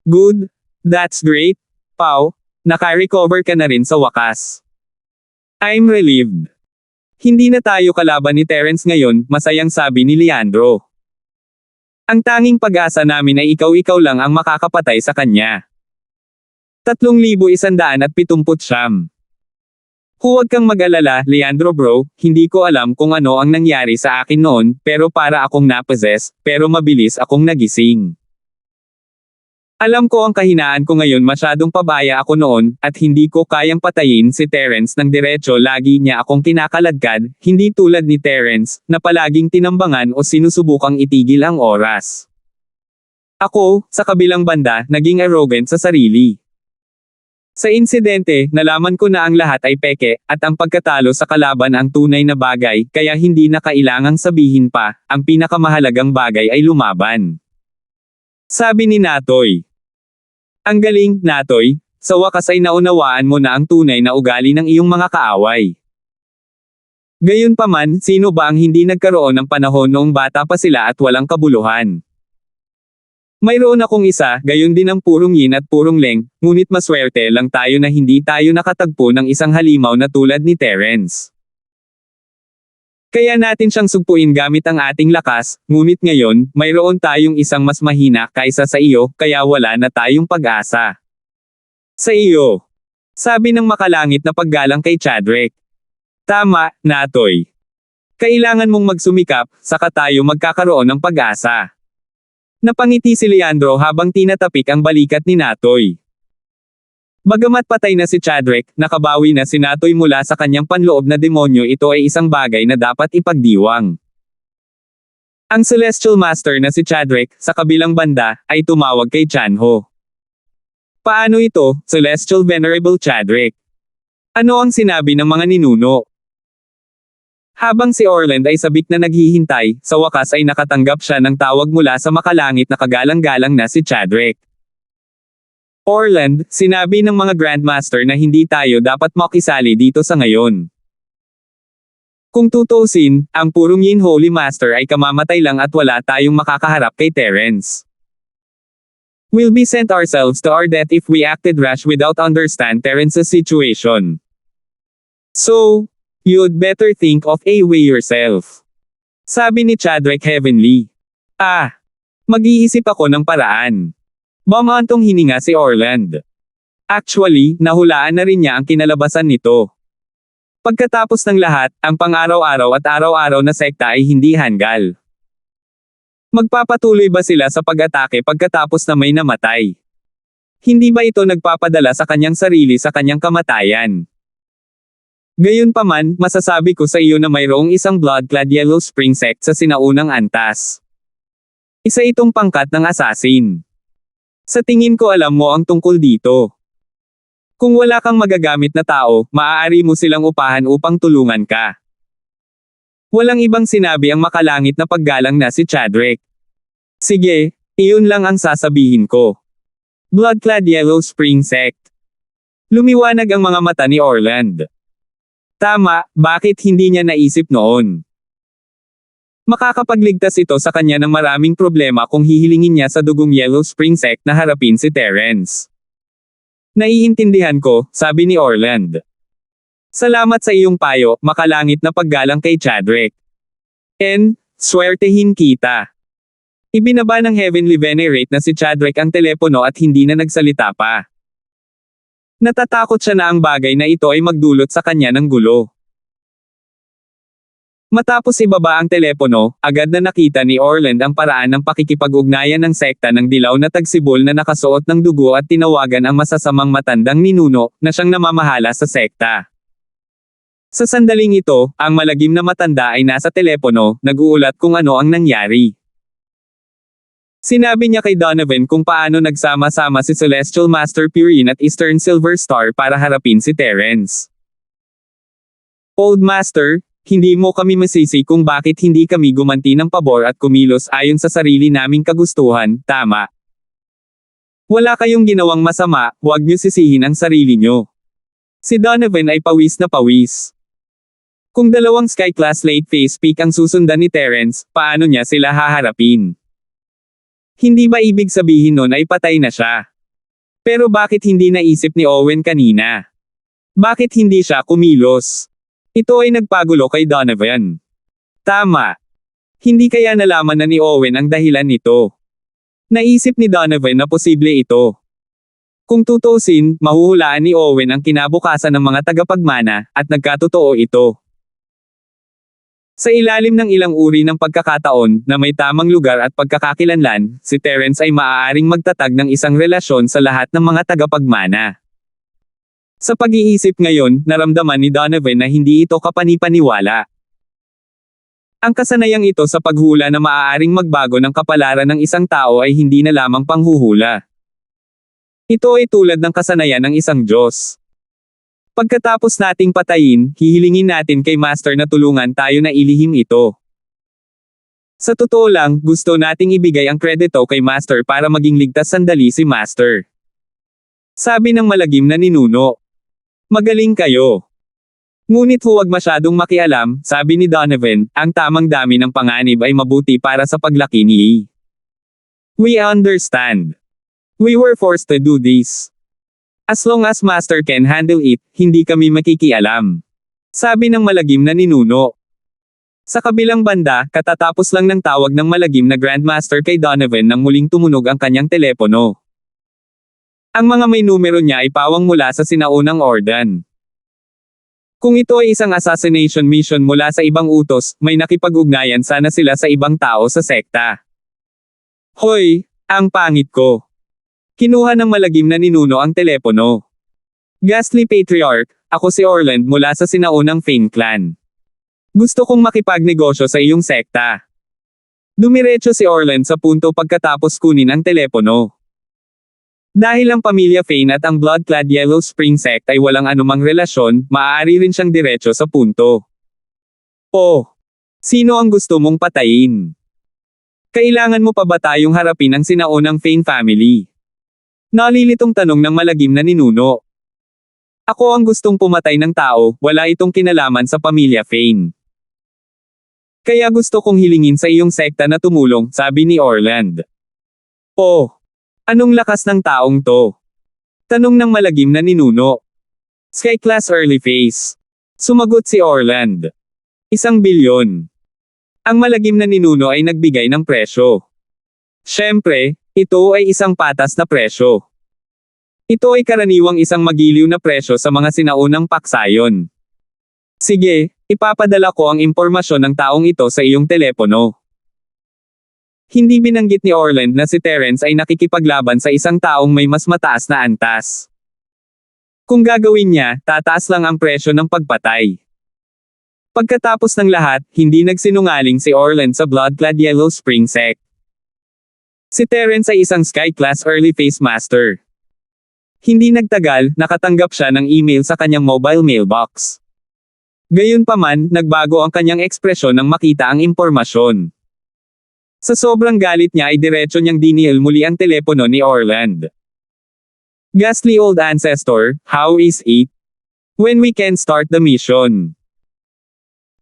Good, that's great, Pao. Naka-recover ka na rin sa wakas. I'm relieved. Hindi na tayo kalaban ni Terence ngayon, masayang sabi ni Leandro. Ang tanging pag-asa namin ay ikaw lang ang makakapatay sa kanya. 3,179. Huwag kang mag-alala, Leandro bro, hindi ko alam kung ano ang nangyari sa akin noon, pero para akong napossess, pero mabilis akong nagising. Alam ko ang kahinaan ko ngayon, masyadong pabaya ako noon, at hindi ko kayang patayin si Terence ng diretso. Lagi niya akong kinakaladkad, hindi tulad ni Terence, na palaging tinambangan o sinusubukang itigil ang oras. Ako, sa kabilang banda, naging arrogant sa sarili. Sa insidente, nalaman ko na ang lahat ay peke, at ang pagkatalo sa kalaban ang tunay na bagay, kaya hindi na kailangang sabihin pa, ang pinakamahalagang bagay ay lumaban. Sabi ni Natoy. Ang galing, Natoy, sa wakas ay naunawaan mo na ang tunay na ugali ng iyong mga kaaway. Gayunpaman, sino ba ang hindi nagkaroon ng panahon noong bata pa sila at walang kabuluhan? Mayroon akong isa, gayon din ang purong yin at purong leng, ngunit maswerte lang tayo na hindi tayo nakatagpo ng isang halimaw na tulad ni Terence. Kaya natin siyang sugpuin gamit ang ating lakas, ngunit ngayon, mayroon tayong isang mas mahina kaysa sa iyo, kaya wala na tayong pag-asa. Sa iyo. Sabi ng makalangit na paggalang kay Chadwick. Tama, Natoy. Kailangan mong magsumikap, saka tayo magkakaroon ng pag-asa. Napangiti si Leandro habang tinatapik ang balikat ni Natoy. Bagamat patay na si Chadrick, nakabawi na si Natoy mula sa kanyang panloob na demonyo. Ito ay isang bagay na dapat ipagdiwang. Ang Celestial Master na si Chadrick, sa kabilang banda, ay tumawag kay Chanho. Paano ito, Celestial Venerable Chadrick? Ano ang sinabi ng mga ninuno? Habang si Orland ay sabik na naghihintay, sa wakas ay nakatanggap siya ng tawag mula sa makalangit na kagalang-galang na si Chadrick. Orland, sinabi ng mga Grandmaster na hindi tayo dapat makisali dito sa ngayon. Kung tutuusin, ang purong Yin Holy Master ay kamamatay lang at wala tayong makakaharap kay Terence. We'll be sent ourselves to our death if we acted rash without understand Terence's situation. So, you'd better think of a way yourself. Sabi ni Chadrick Heavenly. Mag-iisip ako ng paraan. Bumantong hininga si Orland. Actually, nahulaan na rin niya ang kinalabasan nito. Pagkatapos ng lahat, ang pang-araw-araw at araw-araw na sekta ay hindi hanggal. Magpapatuloy ba sila sa pag-atake pagkatapos na may namatay? Hindi ba ito nagpapadala sa kanyang sarili sa kanyang kamatayan? Gayunpaman, masasabi ko sa iyo na mayroong isang blood-clad Yellow Spring sect sa sinaunang antas. Isa itong pangkat ng assassin. Sa tingin ko alam mo ang tungkol dito. Kung wala kang magagamit na tao, maaari mo silang upahan upang tulungan ka. Walang ibang sinabi ang makalangit na paggalang na si Chadrick. Sige, iyon lang ang sasabihin ko. Blood-clad Yellow Spring sect. Lumiwanag ang mga mata ni Orland. Tama, bakit hindi niya naisip noon? Makakapagligtas ito sa kanya ng maraming problema kung hihilingin niya sa dugong Yellow Spring sect na harapin si Terence. Naiintindihan ko, sabi ni Orland. Salamat sa iyong payo, makalangit na paggalang kay Chadrick. Swertehin kita. Ibinaba ng Heavenly Venerate na si Chadrick ang telepono at hindi na nagsalita pa. Natatakot siya na ang bagay na ito ay magdulot sa kanya ng gulo. Matapos ibaba ang telepono, agad na nakita ni Orland ang paraan ng pakikipag-ugnayan ng sekta ng dilaw na tagsibol na nakasuot ng dugo at tinawagan ang masasamang matandang ninuno, na siyang namamahala sa sekta. Sa sandaling ito, ang malagim na matanda ay nasa telepono, nag-uulat kung ano ang nangyari. Sinabi niya kay Donovan kung paano nagsama-sama si Celestial Master Purin at Eastern Silver Star para harapin si Terence. Old Master, hindi mo kami masisi kung bakit hindi kami gumanti ng pabor at kumilos ayon sa sarili naming kagustuhan, tama. Wala kayong ginawang masama, huwag niyo sisihin ang sarili niyo. Si Donovan ay pawis na pawis. Kung dalawang Sky-class late phase peak ang susundan ni Terence, paano niya sila haharapin? Hindi ba ibig sabihin nun ay patay na siya? Pero bakit hindi naisip ni Owen kanina? Bakit hindi siya kumilos? Ito ay nagpagulo kay Donovan. Tama. Hindi kaya nalaman na ni Owen ang dahilan nito. Naisip ni Donovan na posible ito. Kung tutuusin, mahuhulaan ni Owen ang kinabukasan ng mga tagapagmana, at nagkatotoo ito. Sa ilalim ng ilang uri ng pagkakataon, na may tamang lugar at pagkakakilanlan, si Terence ay maaaring magtatag ng isang relasyon sa lahat ng mga tagapagmana. Sa pag-iisip ngayon, naramdaman ni Donovan na hindi ito kapani-paniwala. Ang kasanayang ito sa paghula na maaaring magbago ng kapalaran ng isang tao ay hindi na lamang panghuhula. Ito ay tulad ng kasanayan ng isang Diyos. Pagkatapos nating patayin, hihilingin natin kay Master na tulungan tayo na ilihim ito. Sa totoo lang, gusto nating ibigay ang kredito kay Master para maging ligtas sandali si Master. Sabi ng malagim na ninuno. Magaling kayo. Ngunit huwag masyadong makialam, sabi ni Donovan, ang tamang dami ng panganib ay mabuti para sa paglaki ni E. We understand. We were forced to do this. As long as Master can handle it, hindi kami makikialam. Sabi ng malagim na ninuno. Sa kabilang banda, katatapos lang ng tawag ng malagim na Grandmaster kay Donovan nang muling tumunog ang kanyang telepono. Ang mga may numero niya ay pawang mula sa sinaunang Ordan. Kung ito ay isang assassination mission mula sa ibang utos, may nakipag-ugnayan sana sila sa ibang tao sa sekta. Hoy, ang pangit ko. Kinuha ng malagim na ninuno ang telepono. Ghastly Patriarch, ako si Orland mula sa sinaunang Fane Clan. Gusto kong makipagnegosyo sa iyong sekta. Dumiretso si Orland sa punto pagkatapos kunin ang telepono. Dahil ang pamilya Fane at ang blood-clad Yellow Spring Sect ay walang anumang relasyon, maaari rin siyang diretso sa punto. Oh, sino ang gusto mong patayin? Kailangan mo pa ba tayong harapin ang sinaunang Fane family? Nalilitong tanong ng malagim na ninuno. Ako ang gustong pumatay ng tao, wala itong kinalaman sa pamilya Fane. Kaya gusto kong hilingin sa iyong sekta na tumulong, sabi ni Orland. Oh, anong lakas ng taong to? Tanong ng malagim na ninuno. Sky Class Early Phase. Sumagot si Orland. 1 bilyon. Ang malagim na ninuno ay nagbigay ng presyo. Siyempre, ito ay isang patas na presyo. Ito ay karaniwang isang magiliw na presyo sa mga sinaunang paksayon. Sige, ipapadala ko ang impormasyon ng taong ito sa iyong telepono. Hindi binanggit ni Orland na si Terence ay nakikipaglaban sa isang taong may mas mataas na antas. Kung gagawin niya, tataas lang ang presyo ng pagpatay. Pagkatapos ng lahat, hindi nagsinungaling si Orland sa blood-clad Yellow Spring Sect. Si Terence ay isang Sky Class Early Phase Master. Hindi nagtagal, nakatanggap siya ng email sa kanyang mobile mailbox. Gayunpaman, nagbago ang kanyang ekspresyon nang makita ang impormasyon. Sa sobrang galit niya ay diretso niyang dinihil muli ang telepono ni Orland. Ghastly old ancestor, how is it? When we can start the mission?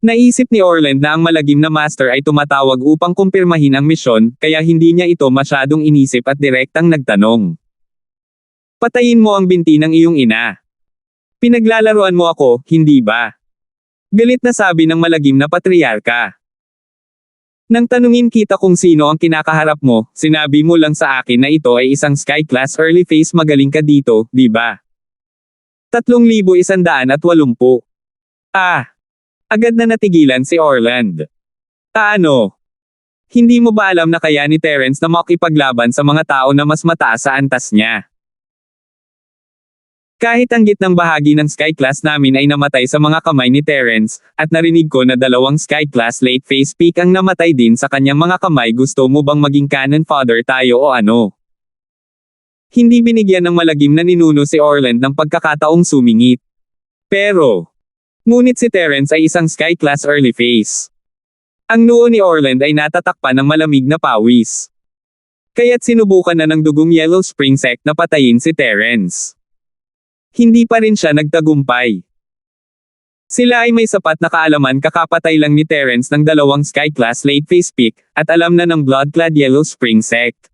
Naisip ni Orland na ang malagim na master ay tumatawag upang kumpirmahin ang misyon, kaya hindi niya ito masyadong inisip at direktang nagtanong. Patayin mo ang binti ng iyong ina. Pinaglalaruan mo ako, hindi ba? Galit na sabi ng malagim na patriarka. Nang tanungin kita kung sino ang kinakaharap mo, sinabi mo lang sa akin na ito ay isang Sky Class Early Phase magaling ka dito, di ba? 3,180. Ah! Agad na natigilan si Orland. Ano? Hindi mo ba alam na kaya ni Terence na makipaglaban sa mga tao na mas mataas sa antas niya? Kahit ang gitnang bahagi ng Sky Class namin ay namatay sa mga kamay ni Terence, at narinig ko na 2 Sky Class Late Phase Peak ang namatay din sa kanyang mga kamay, gusto mo bang maging cannon fodder tayo o ano? Hindi binigyan ng malagim na ninuno si Orland ng pagkakataong sumingit. Ngunit si Terence ay isang Sky Class Early Phase. Ang noo ni Orland ay natatakpan ng malamig na pawis. Kaya't sinubukan na ng dugong Yellow Spring Sect na patayin si Terence. Hindi pa rin siya nagtagumpay. Sila ay may sapat na kaalaman, kakapatay lang ni Terence ng 2 Sky Class Late Phase Peak, at alam na ng blood-clad Yellow Spring Sect.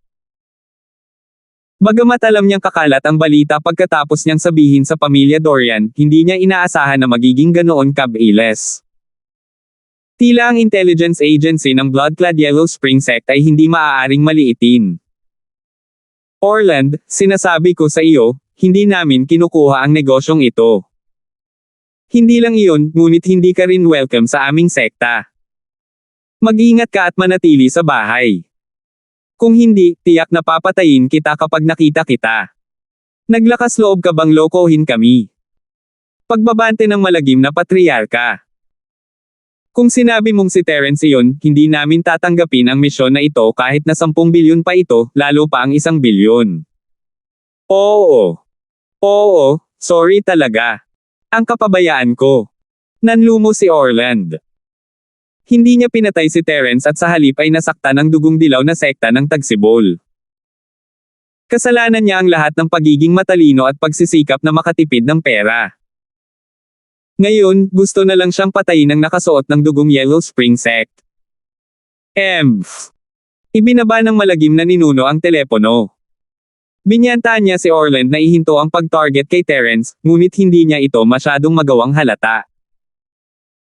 Bagamat alam niyang kakalat ang balita pagkatapos niyang sabihin sa pamilya Dorian, hindi niya inaasahan na magiging ganoon kabilis. Tila ang intelligence agency ng blood-clad Yellow Spring Sect ay hindi maaaring maliitin. Orland, sinasabi ko sa iyo, hindi namin kinukuha ang negosyong ito. Hindi lang iyon, ngunit hindi ka rin welcome sa aming sekta. Mag-ingat ka at manatili sa bahay. Kung hindi, tiyak na papatayin kita kapag nakita kita. Naglakas loob ka bang lokohin kami? Pagbabante ng malagim na patriarka. Kung sinabi mong si Terence iyon, hindi namin tatanggapin ang misyon na ito kahit na 10 bilyon pa ito, lalo pa ang 1 bilyon. Oo, sorry talaga. Ang kapabayaan ko. Nanlumo si Orland. Hindi niya pinatay si Terence at sa halip ay nasaktan ng dugong dilaw na sekta ng Tagsibol. Kasalanan niya ang lahat ng pagiging matalino at pagsisikap na makatipid ng pera. Ngayon, gusto na lang siyang patayin ng nakasuot ng dugong Yellow Spring Sect. Ibinaba ng malagim na ninuno ang telepono. Binyantaan niya si Orland na ihinto ang pag-target kay Terence, ngunit hindi niya ito masyadong magawang halata.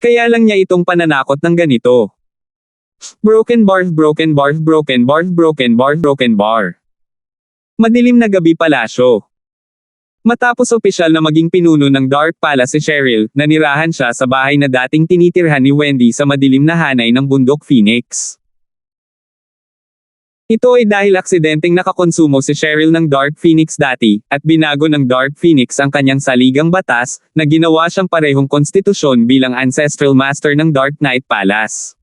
Kaya lang niya itong pananakot ng ganito. Broken bar. Madilim na gabi palasyo. Matapos opisyal na maging pinuno ng Dark Palace si Cheryl, nanirahan siya sa bahay na dating tinitirhan ni Wendy sa madilim na hanay ng bundok Phoenix. Ito ay dahil aksidenteng nakakonsumo si Cheryl ng Dark Phoenix dati, at binago ng Dark Phoenix ang kanyang saligang batas, na ginawa siyang parehong konstitusyon bilang ancestral master ng Dark Knight Palace.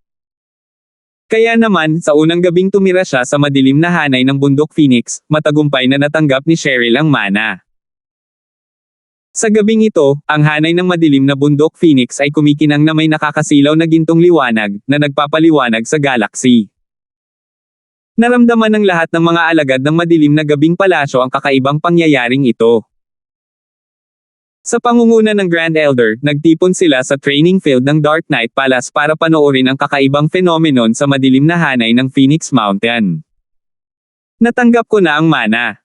Kaya naman, sa unang gabing tumira siya sa madilim na hanay ng bundok Phoenix, matagumpay na natanggap ni Cheryl ang mana. Sa gabing ito, ang hanay ng madilim na bundok Phoenix ay kumikinang na may nakakasilaw na gintong liwanag, na nagpapaliwanag sa galaxy. Naramdaman ng lahat ng mga alagad ng madilim na gabing palasyo ang kakaibang pangyayaring ito. Sa pangunguna ng Grand Elder, nagtipon sila sa training field ng Dark Knight Palace para panoorin ang kakaibang phenomenon sa madilim na hanay ng Phoenix Mountain. Natanggap ko na ang mana.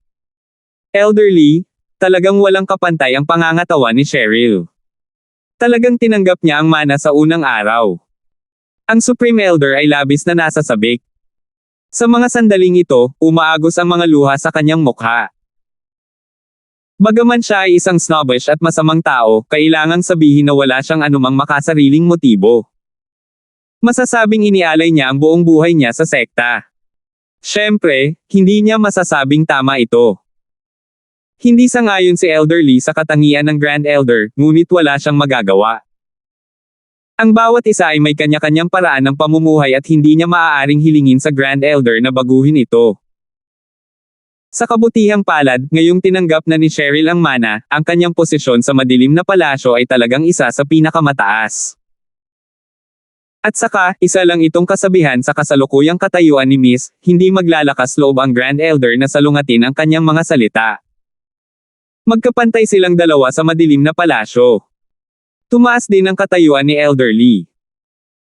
Elderly, talagang walang kapantay ang pangangatawan ni Cheryl. Talagang tinanggap niya ang mana sa unang araw. Ang Supreme Elder ay labis na nasasabik. Sa mga sandaling ito, umaagos ang mga luha sa kanyang mukha. Bagaman siya ay isang snobbish at masamang tao, kailangang sabihin na wala siyang anumang makasariling motibo. Masasabing inialay niya ang buong buhay niya sa sekta. Siyempre, hindi niya masasabing tama ito. Hindi sangayon si Elderly sa katangian ng Grand Elder, ngunit wala siyang magagawa. Ang bawat isa ay may kanya-kanyang paraan ng pamumuhay at hindi niya maaaring hilingin sa Grand Elder na baguhin ito. Sa kabutihang palad, ngayong tinanggap na ni Cheryl ang mana, ang kanyang posisyon sa madilim na palasyo ay talagang isa sa pinakamataas. At saka, isa lang itong kasabihan sa kasalukuyang katayuan ni Miss, hindi maglalakas loob ang Grand Elder na salungatin ang kanyang mga salita. Magkapantay silang dalawa sa madilim na palasyo. Tumaas din ang katayuan ni Elderly.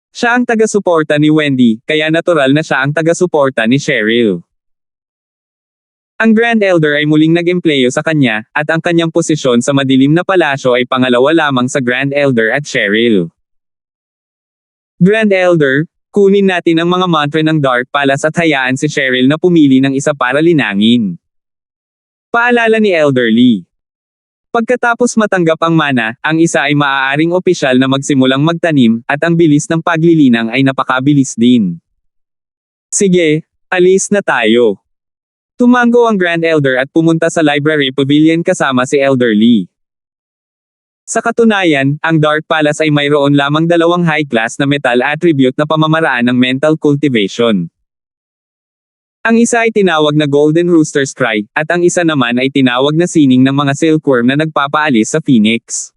Siya ang taga-suporta ni Wendy, kaya natural na siya ang taga-suporta ni Cheryl. Ang Grand Elder ay muling nag-empleyo sa kanya, at ang kanyang posisyon sa madilim na palasyo ay pangalawa lamang sa Grand Elder at Cheryl. Grand Elder, kunin natin ang mga mantra ng Dark Palace at hayaan si Cheryl na pumili ng isa para linangin. Paalala ni Elderly. Pagkatapos matanggap ang mana, ang isa ay maaaring opisyal na magsimulang magtanim, at ang bilis ng paglilinang ay napakabilis din. Sige, alis na tayo. Tumango ang Grand Elder at pumunta sa Library Pavilion kasama si Elderly. Sa katunayan, ang Dark Palace ay mayroon lamang dalawang high-class na metal attribute na pamamaraan ng mental cultivation. Ang isa ay tinawag na Golden Rooster's Cry, at ang isa naman ay tinawag na sining ng mga silkworm na nagpapaalis sa Phoenix.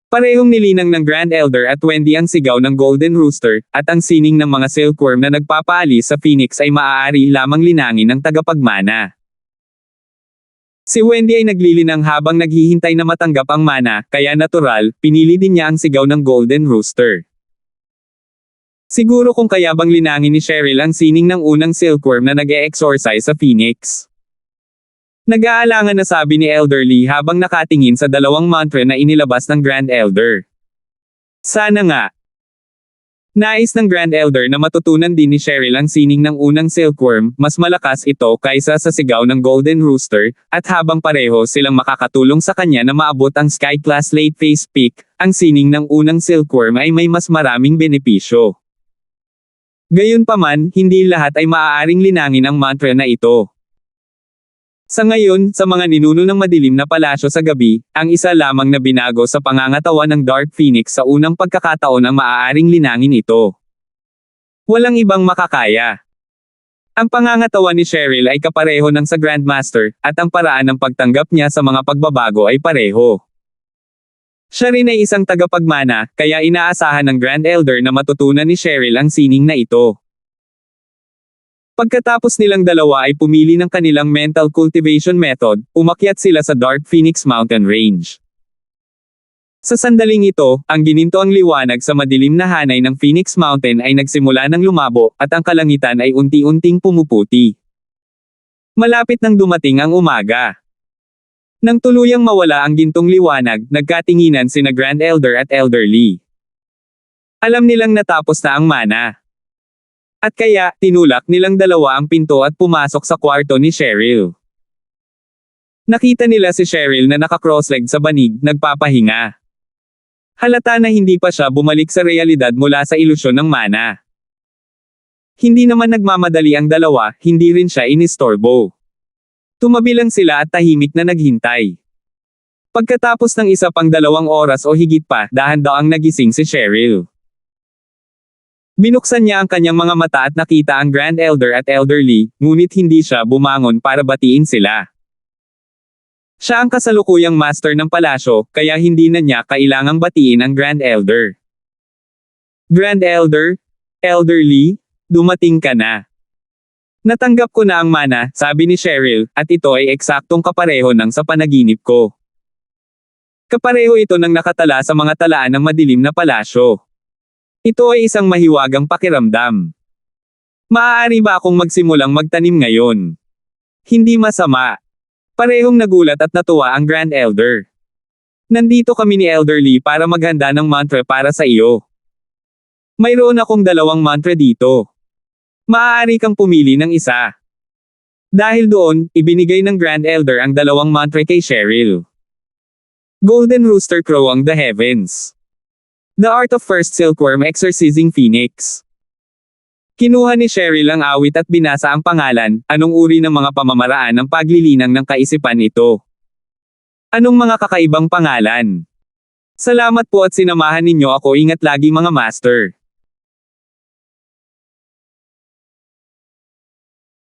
Parehong nilinang ng Grand Elder at Wendy ang sigaw ng Golden Rooster, at ang sining ng mga silkworm na nagpapaalis sa Phoenix ay maaari lamang linangin ng tagapagmana. Si Wendy ay naglilinang habang naghihintay na matanggap ang mana, kaya natural, pinili din niya ang sigaw ng Golden Rooster. Siguro kung kaya bang linangin ni Cheryl ang sining ng unang silkworm na nag-e-exorcise sa Phoenix. Nag-aalangan na sabi ni Elderly habang nakatingin sa dalawang mantra na inilabas ng Grand Elder. Sana nga. Nais ng Grand Elder na matutunan din ni Cheryl ang sining ng unang silkworm, mas malakas ito kaysa sa sigaw ng Golden Rooster, at habang pareho silang makakatulong sa kanya na maabot ang Sky Class Late Phase Peak, ang sining ng unang silkworm ay may mas maraming benepisyo. Gayunpaman, hindi lahat ay maaaring linangin ang mantra na ito. Sa ngayon, sa mga ninuno ng madilim na palasyo sa gabi, ang isa lamang na binago sa pangangatawan ng Dark Phoenix sa unang pagkakataon ang maaaring linangin ito. Walang ibang makakaya. Ang pangangatawan ni Cheryl ay kapareho ng sa Grandmaster, at ang paraan ng pagtanggap niya sa mga pagbabago ay pareho. Siya rin ay isang tagapagmana, kaya inaasahan ng Grand Elder na matutunan ni Cheryl ang sining na ito. Pagkatapos nilang dalawa ay pumili ng kanilang mental cultivation method, umakyat sila sa Dark Phoenix Mountain Range. Sa sandaling ito, ang gininto ang liwanag sa madilim na hanay ng Phoenix Mountain ay nagsimula ng lumabo, at ang kalangitan ay unti-unting pumuputi. Malapit nang dumating ang umaga. Nang tuluyang mawala ang gintong liwanag, nagkatinginan sina Grand Elder at Elderly. Alam nilang natapos na ang mana. At kaya, tinulak nilang dalawa ang pinto at pumasok sa kwarto ni Cheryl. Nakita nila si Cheryl na naka-cross-legged sa banig, nagpapahinga. Halata na hindi pa siya bumalik sa realidad mula sa ilusyon ng mana. Hindi naman nagmamadali ang dalawa, hindi rin siya inistorbo. Tumabi lang sila at tahimik na naghintay. Pagkatapos ng isa pang 2 oras o higit pa, dahan-daang nagising si Cheryl. Binuksan niya ang kanyang mga mata at nakita ang Grand Elder at Elderly, ngunit hindi siya bumangon para batiin sila. Siya ang kasalukuyang master ng palasyo, kaya hindi na niya kailangang batiin ang Grand Elder. Grand Elder? Elderly? Dumating ka na. Natanggap ko na ang mana, sabi ni Cheryl, at ito ay eksaktong kapareho ng sa panaginip ko. Kapareho ito ng nakatala sa mga talaan ng madilim na palasyo. Ito ay isang mahiwagang pakiramdam. Maaari ba akong magsimulang magtanim ngayon? Hindi masama. Parehong nagulat at natuwa ang Grand Elder. Nandito kami ni Elderly para maghanda ng mantra para sa iyo. Mayroon akong 2 mantra dito. Maaari kang pumili ng isa. Dahil doon, ibinigay ng Grand Elder ang 2 mantra kay Cheryl. Golden Rooster Crowing the Heavens. The Art of First Silkworm Exorcising Phoenix. Kinuha ni Cheryl ang awit at binasa ang pangalan, anong uri ng mga pamamaraan ng paglilinang ng kaisipan ito? Anong mga kakaibang pangalan? Salamat po at sinamahan ninyo ako, ingat lagi mga master.